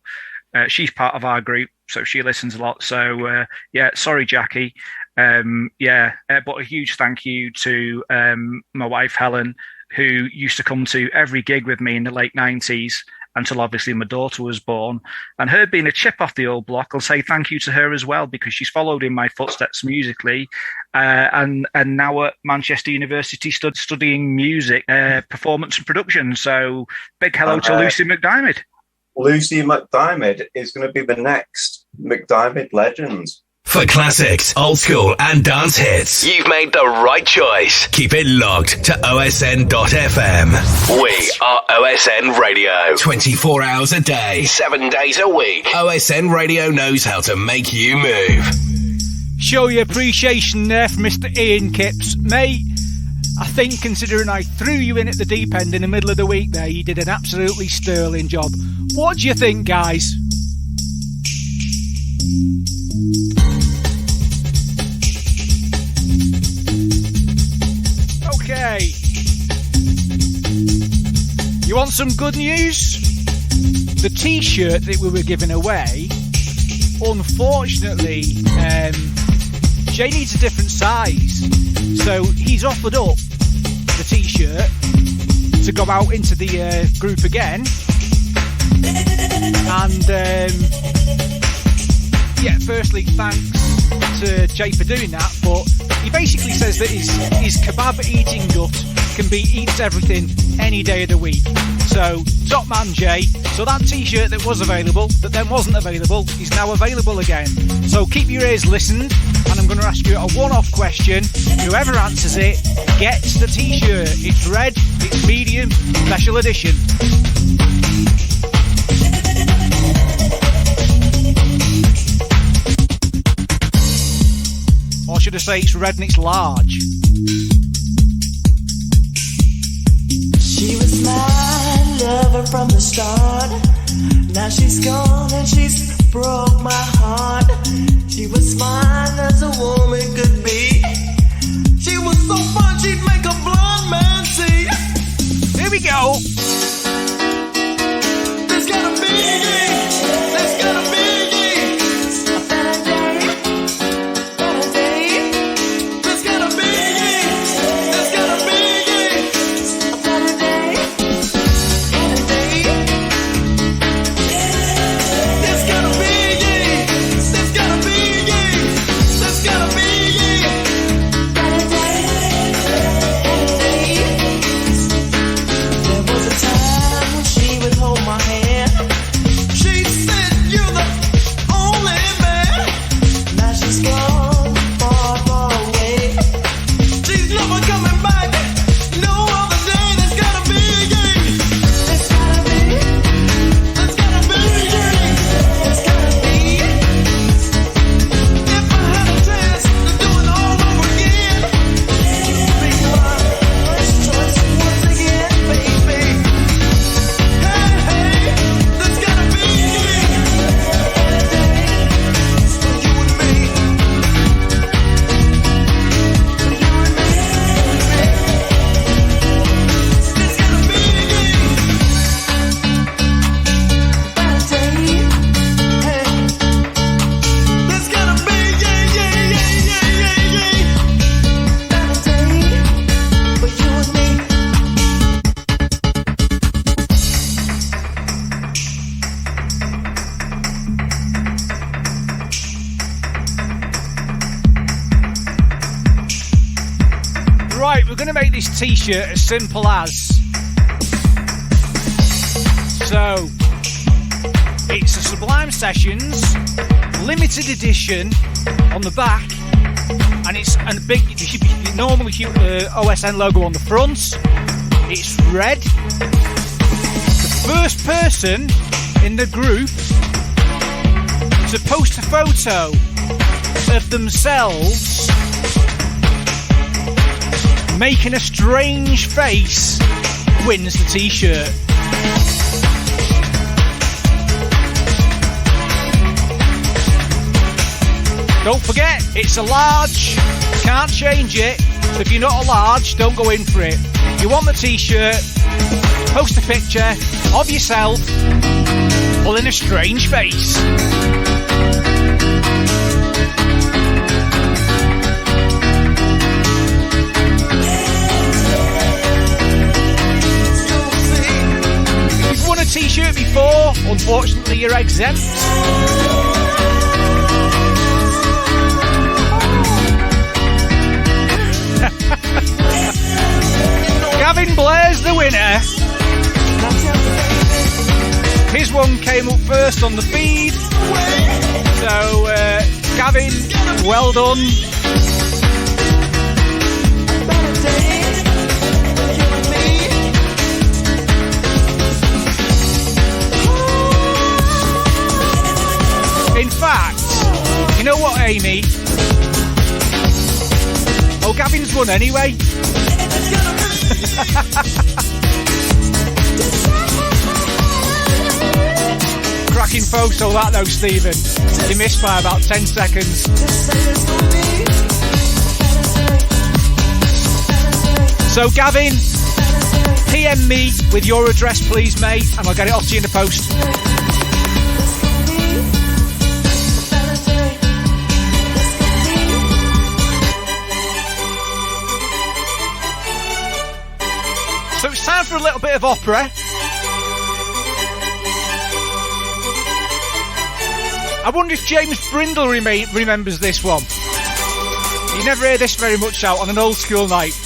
She's part of our group, so she listens a lot. So, yeah, sorry, Jackie. But a huge thank you to my wife, Helen, who used to come to every gig with me in the late 90s until obviously my daughter was born. And her being a chip off the old block, I'll say thank you to her as well, because she's followed in my footsteps musically, and now at Manchester University studying music, performance and production. So big hello to Lucy McDiarmid. Lucy McDiarmid is going to be the next McDiarmid legend. For classics, old school and dance hits, you've made the right choice. Keep it locked to OSN.FM. We are OSN Radio. 24 hours a day, 7 days a week. OSN Radio knows how to make you move. Show your appreciation there for Mr. Ian Kipps. Mate, I think considering I threw you in at the deep end in the middle of the week there, you did an absolutely sterling job. What do you think, guys? Okay. You want some good news? The t-shirt that we were giving away, unfortunately, Jay needs a different size. So he's offered up the t-shirt to go out into the group again. And yeah, firstly, thanks to Jay for doing that, but he basically says that his kebab eating gut can be eats everything any day of the week. So, top man Jay, so that t-shirt that was available, that then wasn't available, is now available again. So keep your ears listened, and I'm going to ask you a one-off question. Whoever answers it gets the t-shirt. It's red, it's medium, special edition. Or should I say it's red and it's large? She was my lover from the start. Now she's gone and she's broke my heart. She was fine as a woman could be. She was so fine she'd make a blind man see. Here we go. There's gotta be, there's gotta be a better day, better day. There's gotta be, there's gotta be a better day, better day. There's gotta be, there's gotta be, there's gotta be better day, better day. There was a time when she would hold my hand. She said, "You're the only man." Now she's gone far, far away. She's never coming back. No other day. There's gotta be a game. There's gotta be. There's gotta be a game. There's gotta be. If I had a chance to do it all over again, you'd be my first choice once again, baby. Hey, hey, there's gotta be a game. Better days for you and me. For you and me. There's gotta be a game. Better day. Hey. There's gotta be Better day for you and me. Right, we're going to make this t-shirt as simple as. So, it's a Sublime Sessions limited edition on the back, and it's a big, normal OSN logo on the front. It's red. The first person in the group to post a photo of themselves making a strange face wins the t-shirt. Don't forget, it's a large, can't change it, so if you're not a large, don't go in for it. You want the t-shirt, post a picture of yourself pulling a strange face. t-shirt before, unfortunately you're exempt. Gavin Blair's the winner. His one came up first on the feed. So, Gavin, well done. In fact, you know what, Amy? Oh, Gavin's won anyway. Cracking photo that though, Stephen. You missed by about 10 seconds. So, Gavin, PM me with your address, please, mate, and I'll get it off to you in the post. So it's time for a little bit of opera. I wonder if James Brindle remembers this one. You never hear this very much out on an old school night.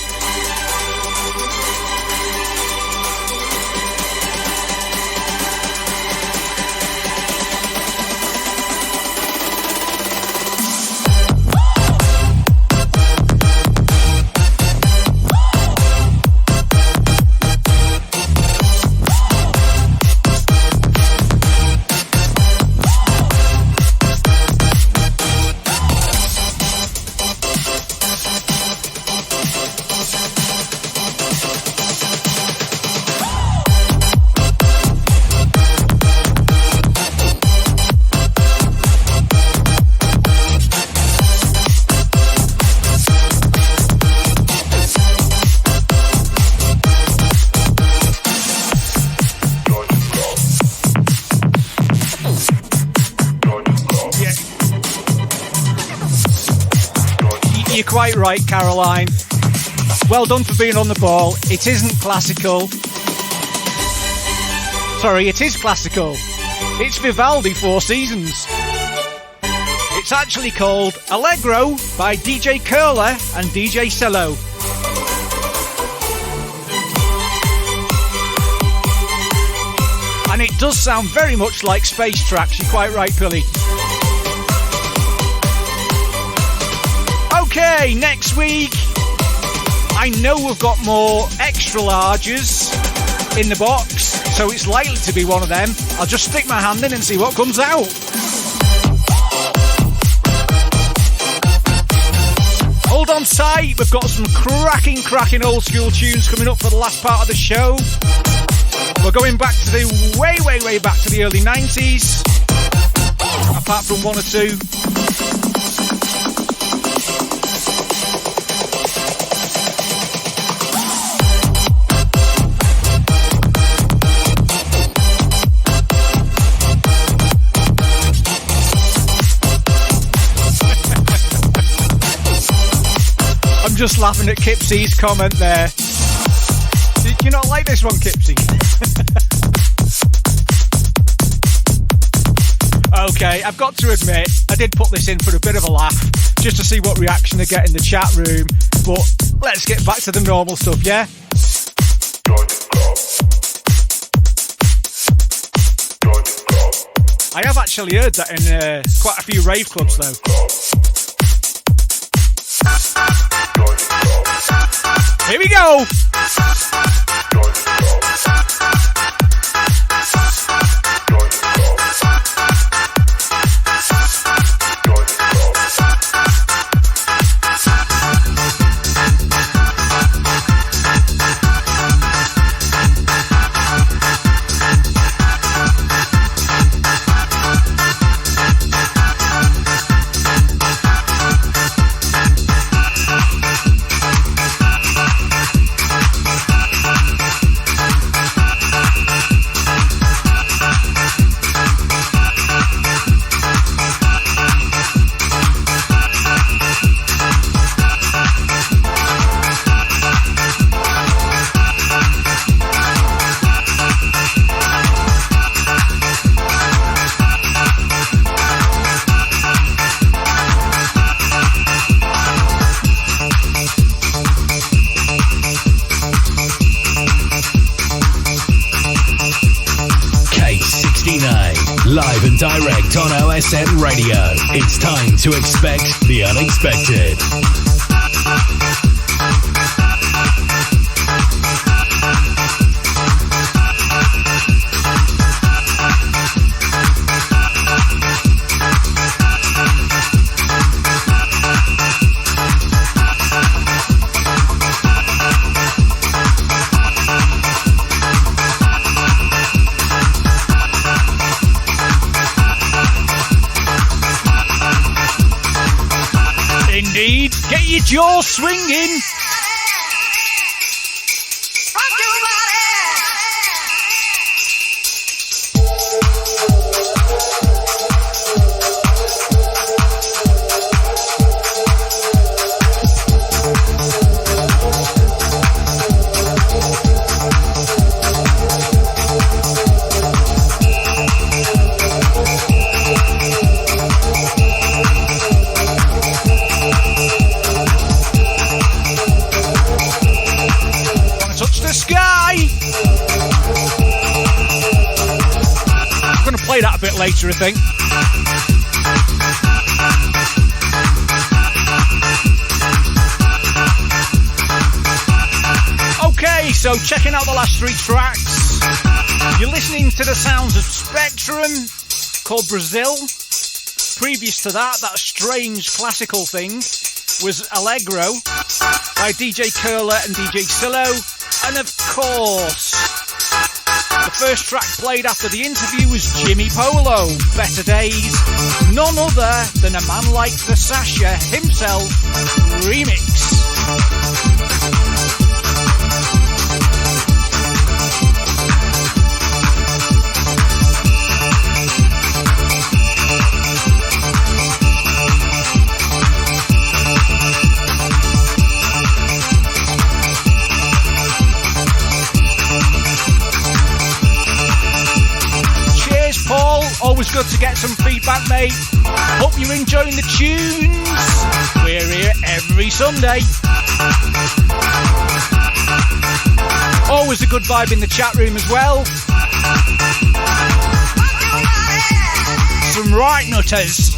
Quite right, Caroline. Well done for being on the ball. It isn't classical. Sorry, it is classical. It's Vivaldi Four Seasons. It's actually called Allegro by DJ Cerla and DJ Cillo. And it does sound very much like Space Tracks. You're quite right, Billy. Okay, next week, I know we've got more extra larges in the box, so it's likely to be one of them. I'll just stick my hand in and see what comes out. Hold on tight, we've got some cracking old school tunes coming up for the last part of the show. We're going back to the way back to the early 90s, apart from one or two. I'm just laughing at Kip-C's comment there. Did you not like this one, Kip-C? Okay, I've got to admit, I did put this in for a bit of a laugh, just to see what reaction I get in the chat room. But let's get back to the normal stuff, yeah? I have actually heard that in quite a few rave clubs, though. Here we go! live and direct on OSN Radio. It's time to expect the unexpected. Get your jaw swinging. Play that a bit later, I think. Okay, so checking out the last 3 tracks. You're listening to the sounds of Spectrum, called Brazil. Previous to that strange classical thing was Allegro by DJ Cerla and DJ Cillo. And of course, the first track played after the interview was Jimi Polo, Better Days, none other than a man like the Sasha himself remix. Always good to get some feedback, mate. Hope you're enjoying the tunes. We're here every Sunday. Always a good vibe in the chat room as well. Some right nutters.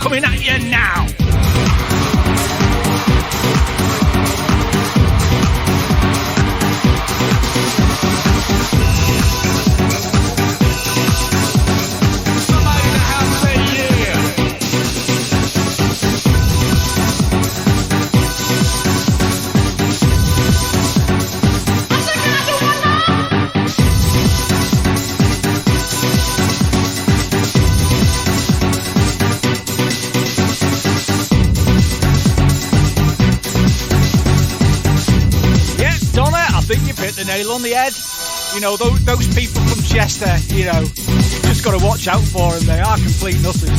Coming at you now. Somebody in the house say yeah. Hit the nail on the head. You know, those people from Chester, you know, just got to watch out for them. They are complete nutters.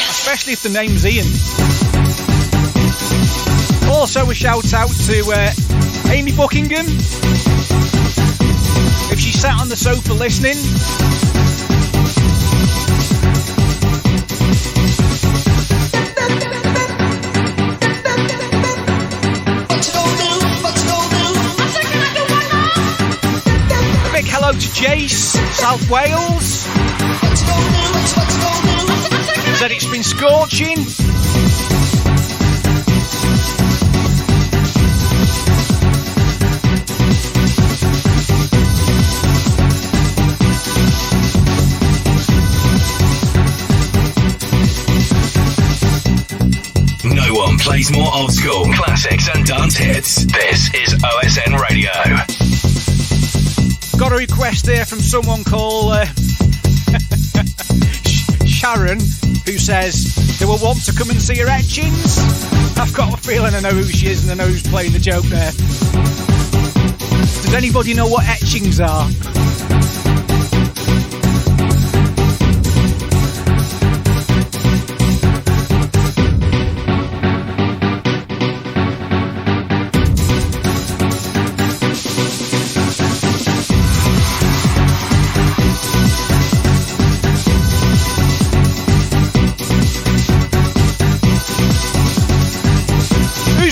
Especially if the name's Ian. Also a shout out to Amy Buckingham. If she sat on the sofa listening. Hello to Jace, South Wales. Said it's been scorching. Loads more old school classics and dance hits. This is OSN Radio. Got a request there from someone called Sharon, who says they will want to come and see her etchings. I've got a feeling I know who she is and I know who's playing the joke there. Does anybody know what etchings are?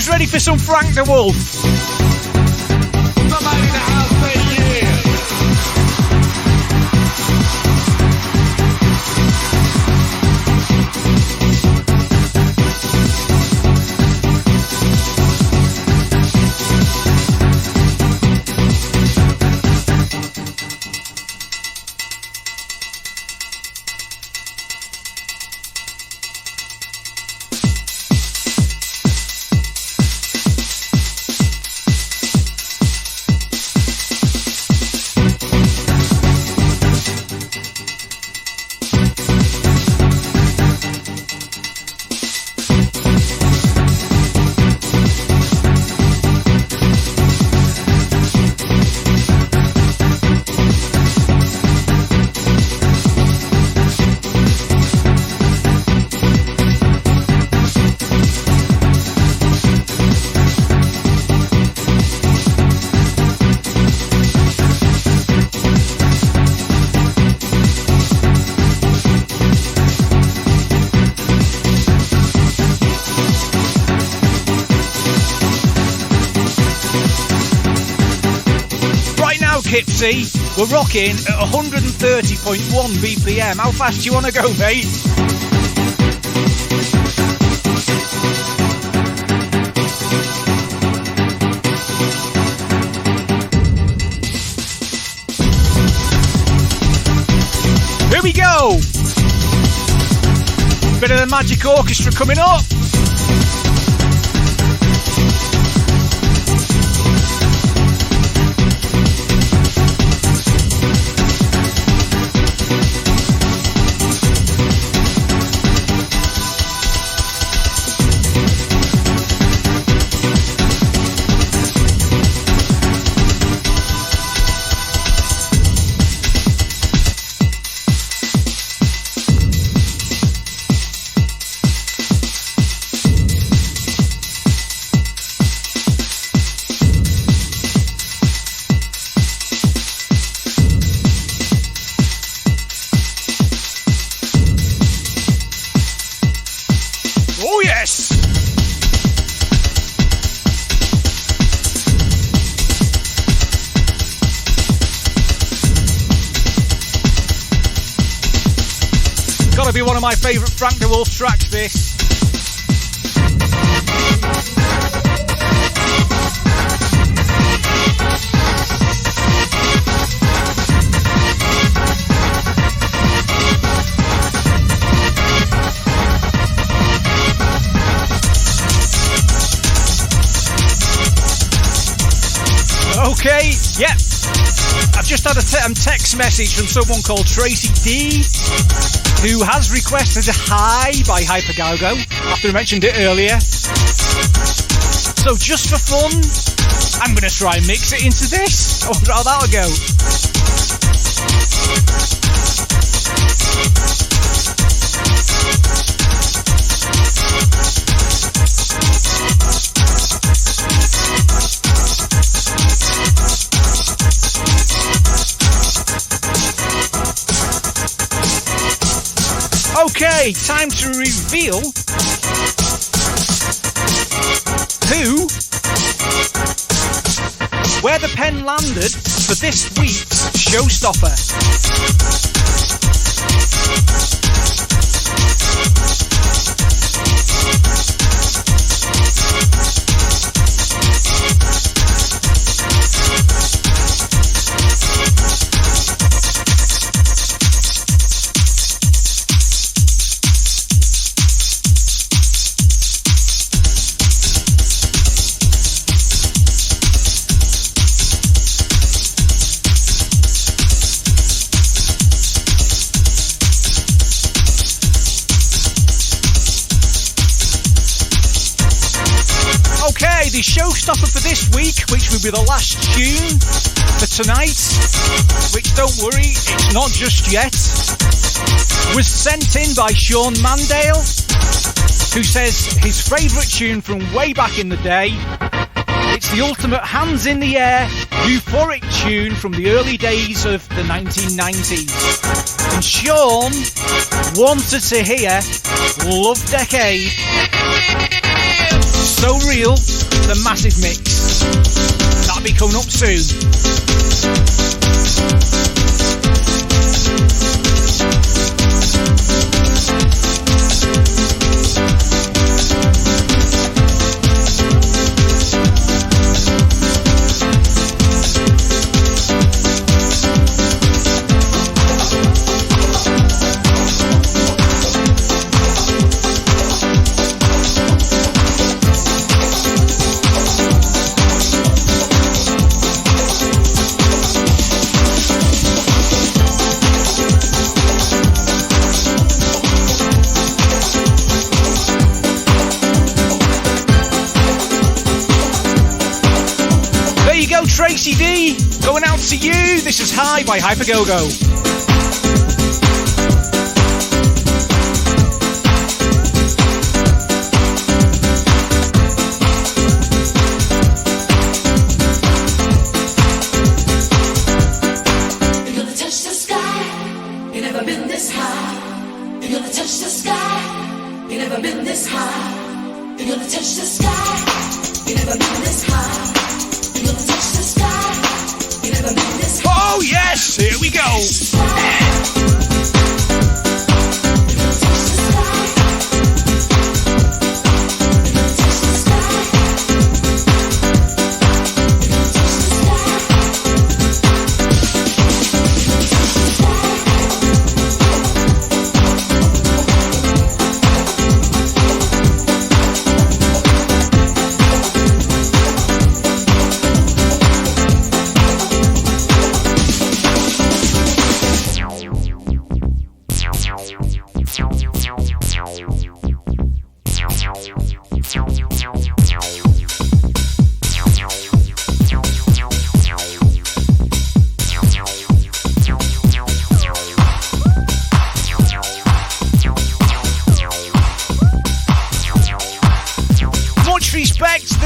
Ready for some Frank the Wolf? Somebody in the house say Kip-C, we're rocking at 130.1 BPM. How fast do you want to go, mate? Here we go! Bit of the Magic Orchestra coming up. Be one of my favourite Frank the Wolf tracks, this. Okay, yep. I've just had a text message from someone called Tracy D, who has requested a Hi by Hypergaugo after I mentioned it earlier. So just for fun, I'm going to try and mix it into this. I wonder how that'll go. Okay, time to reveal where the pen landed for this week's showstopper. which will be the last tune for tonight, which, don't worry, it's not just yet, was sent in by Sean Mandale, who says his favourite tune from way back in the day. It's the ultimate hands in the air, euphoric tune from the early days of the 1990s. And Sean wanted to hear Love Decade. So Real, the massive mix. That'll be coming up soon. Tracy D, going out to you. This is High by Hypergo-Go. Oh yes, here we go.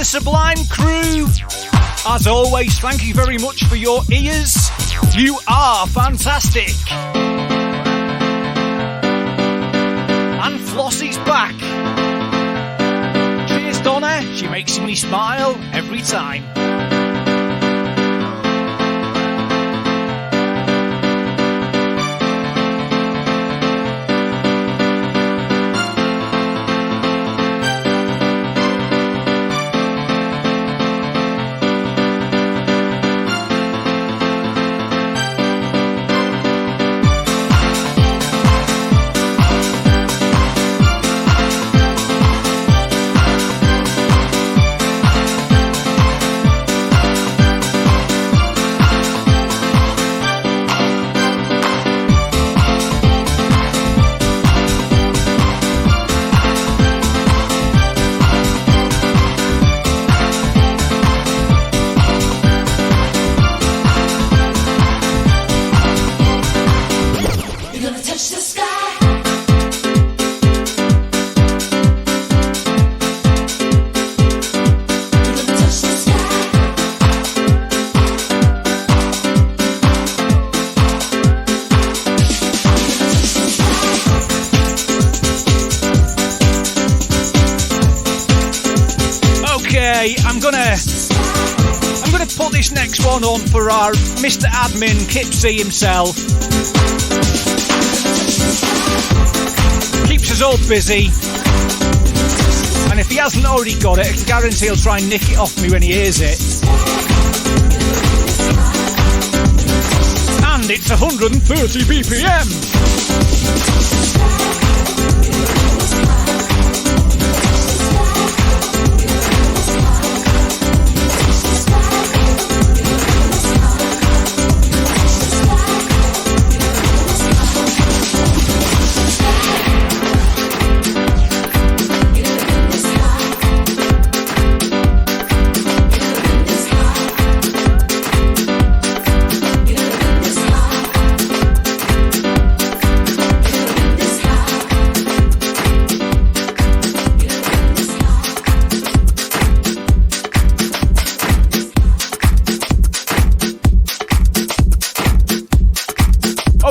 Sublime crew, as always, thank you very much for your ears. You are fantastic. And Flossie's back. Cheers, Donna. She makes me smile every time. I'm gonna put this next one on for our Mr. Admin Kip-C himself. Keeps us all busy, and if he hasn't already got it, I can guarantee he'll try and nick it off me when he hears it. And it's 130 BPM.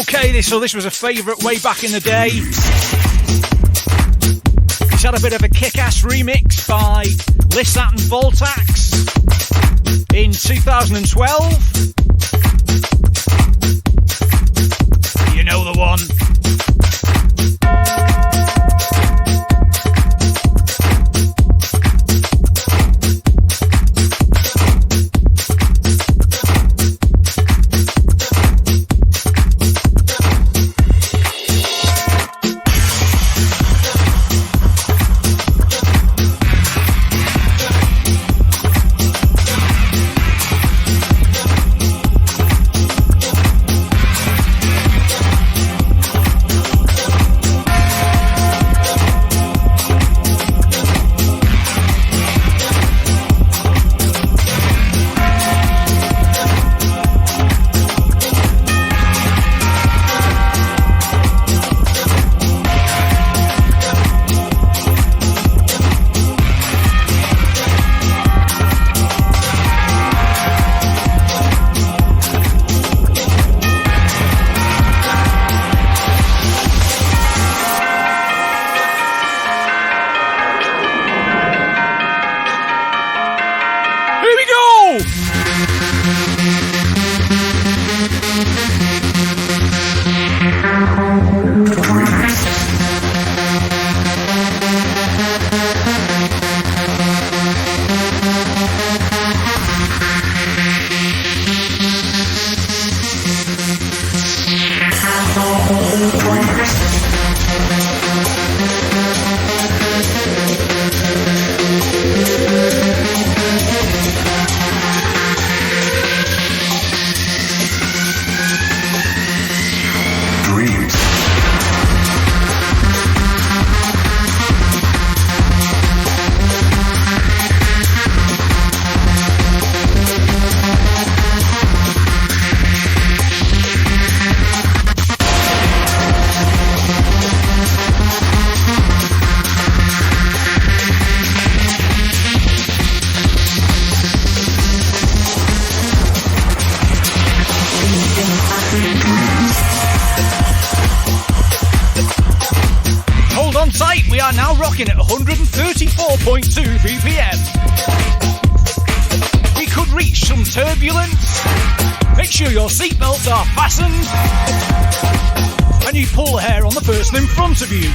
Okay, this was a favourite way back in the day. It's had a bit of a kick-ass remix by Lissat and Voltax in 2012. You know the one. At 134.2 BPM. We could reach some turbulence. Make sure your seatbelts are fastened and you pull the hair on the person in front of you.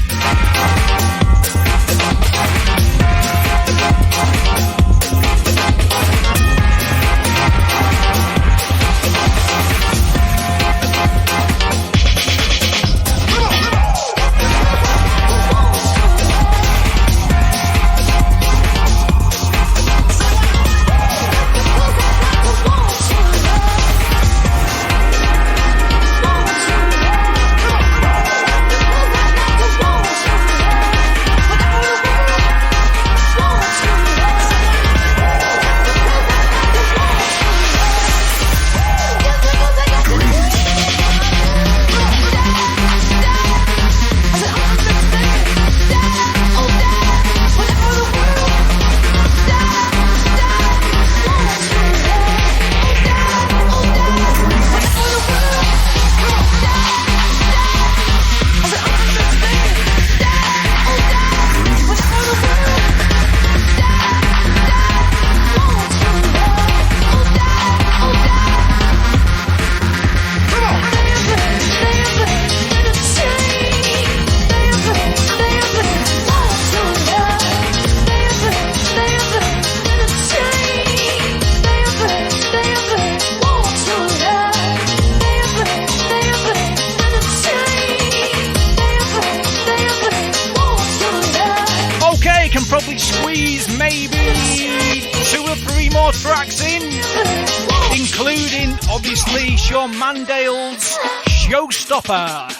Probably squeeze maybe 2 or 3 more tracks in, including obviously Shawn Mandale's Showstopper.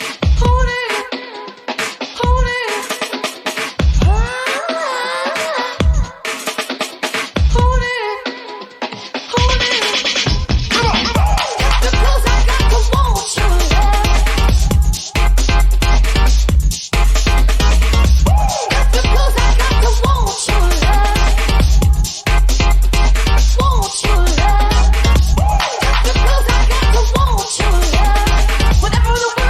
Whatever the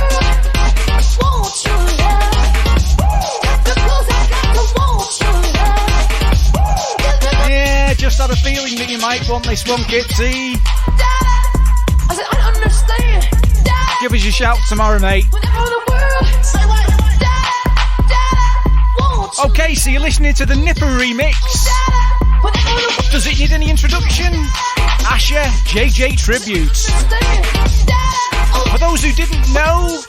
this one, Kip-C. I said, I don't understand. Give us your shout tomorrow, mate. Whenever the world say what? Okay, so you're listening to the Nipper remix. Does it need any introduction? Asha JJ tributes. For those who didn't know,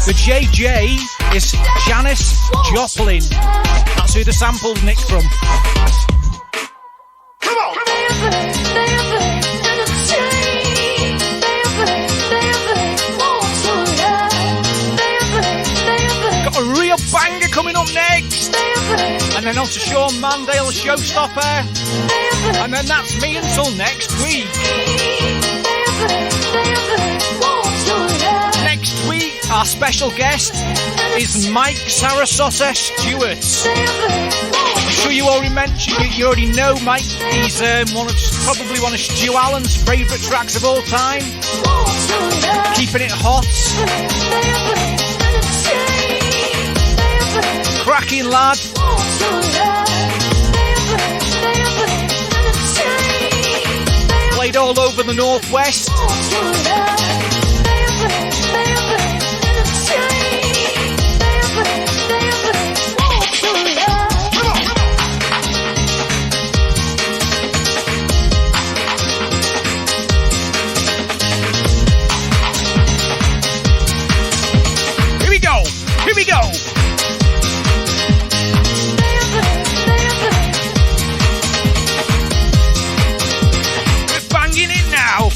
the JJ is Janis Joplin. That's who the sample's nicked from. Come on. Got a real banger coming up next. And then on to Sean Mandale, showstopper. And then that's me until next week. Next week, our special guest is Mike Sarasota Stewart. I'm sure you already know Mike. He's probably one of Stu Allen's favourite tracks of all time. Keeping it hot. Cracking lad. Played all over the Northwest. Here we go. Here we go. In it now.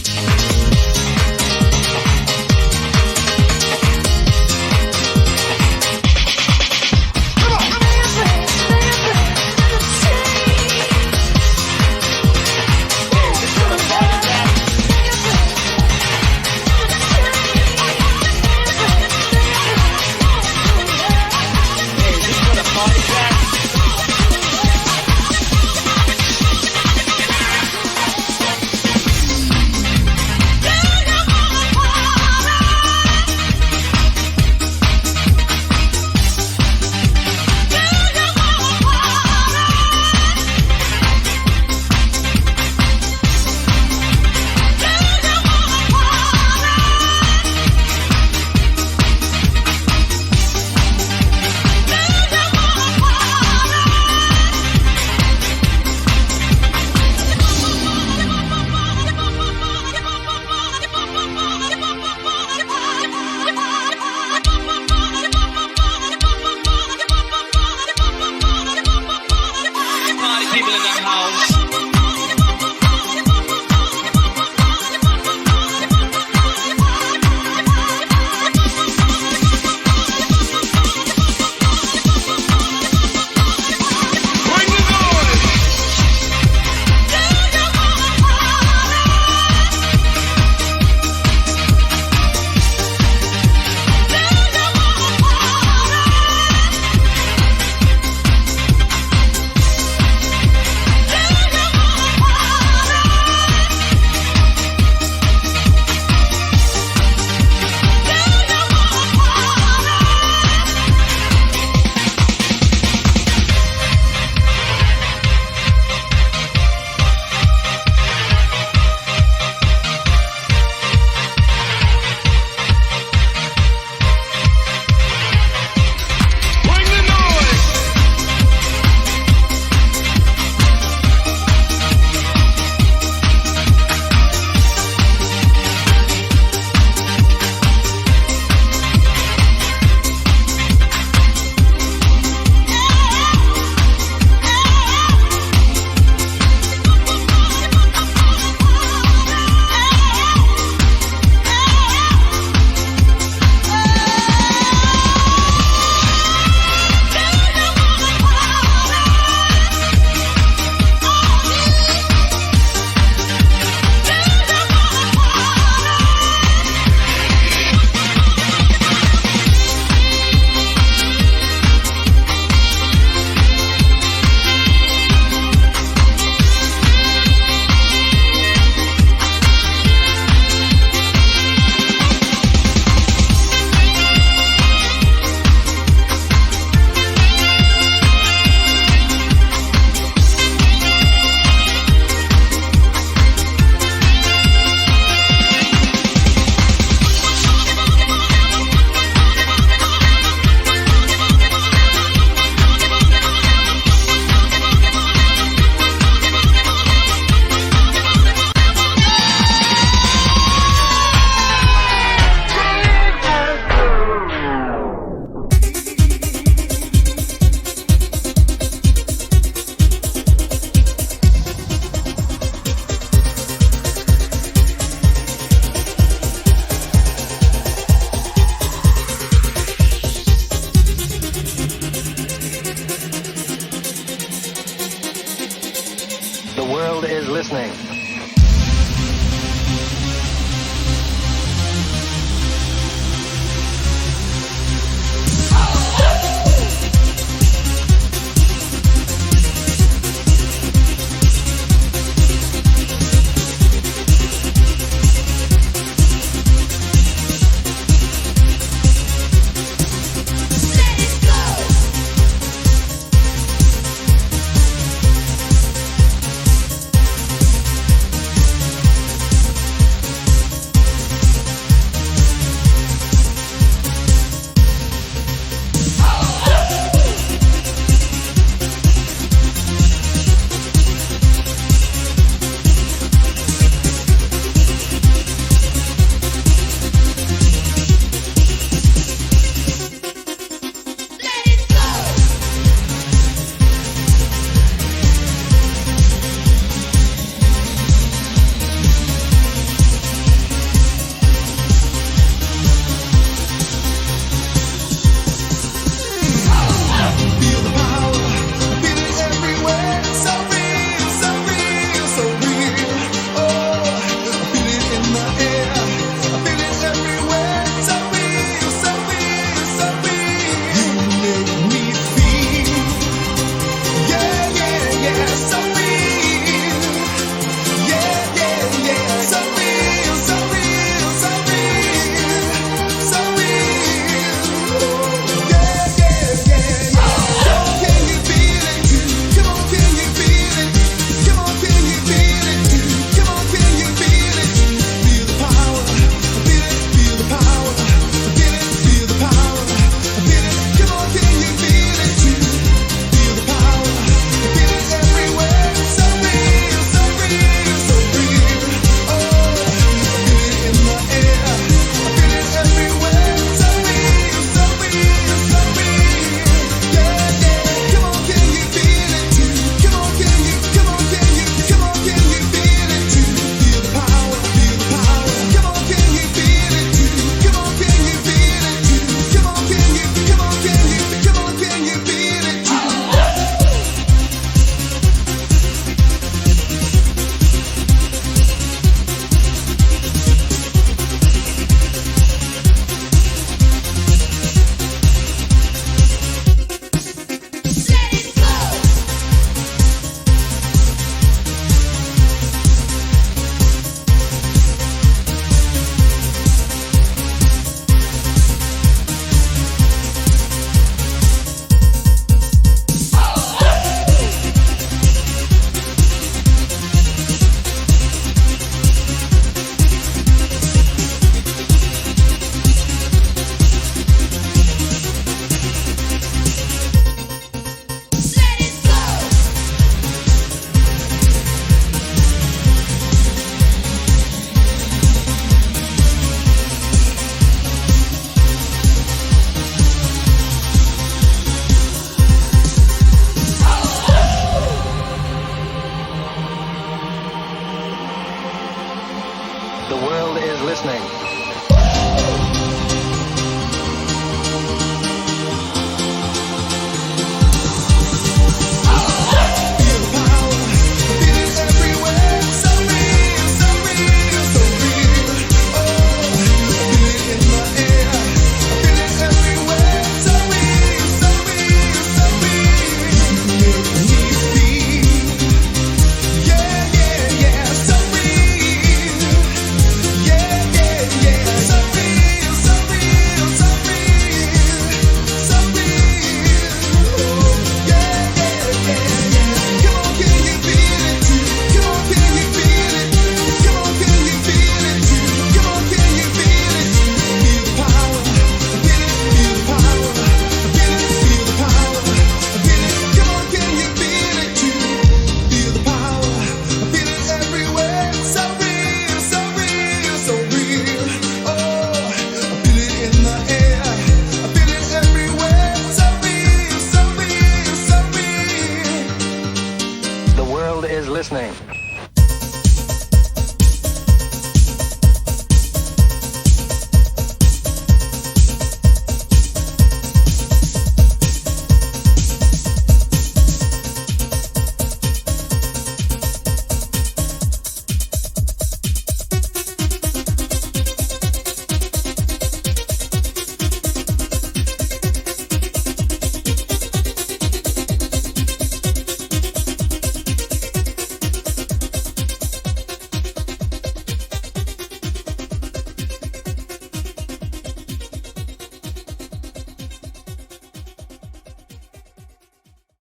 The world is listening.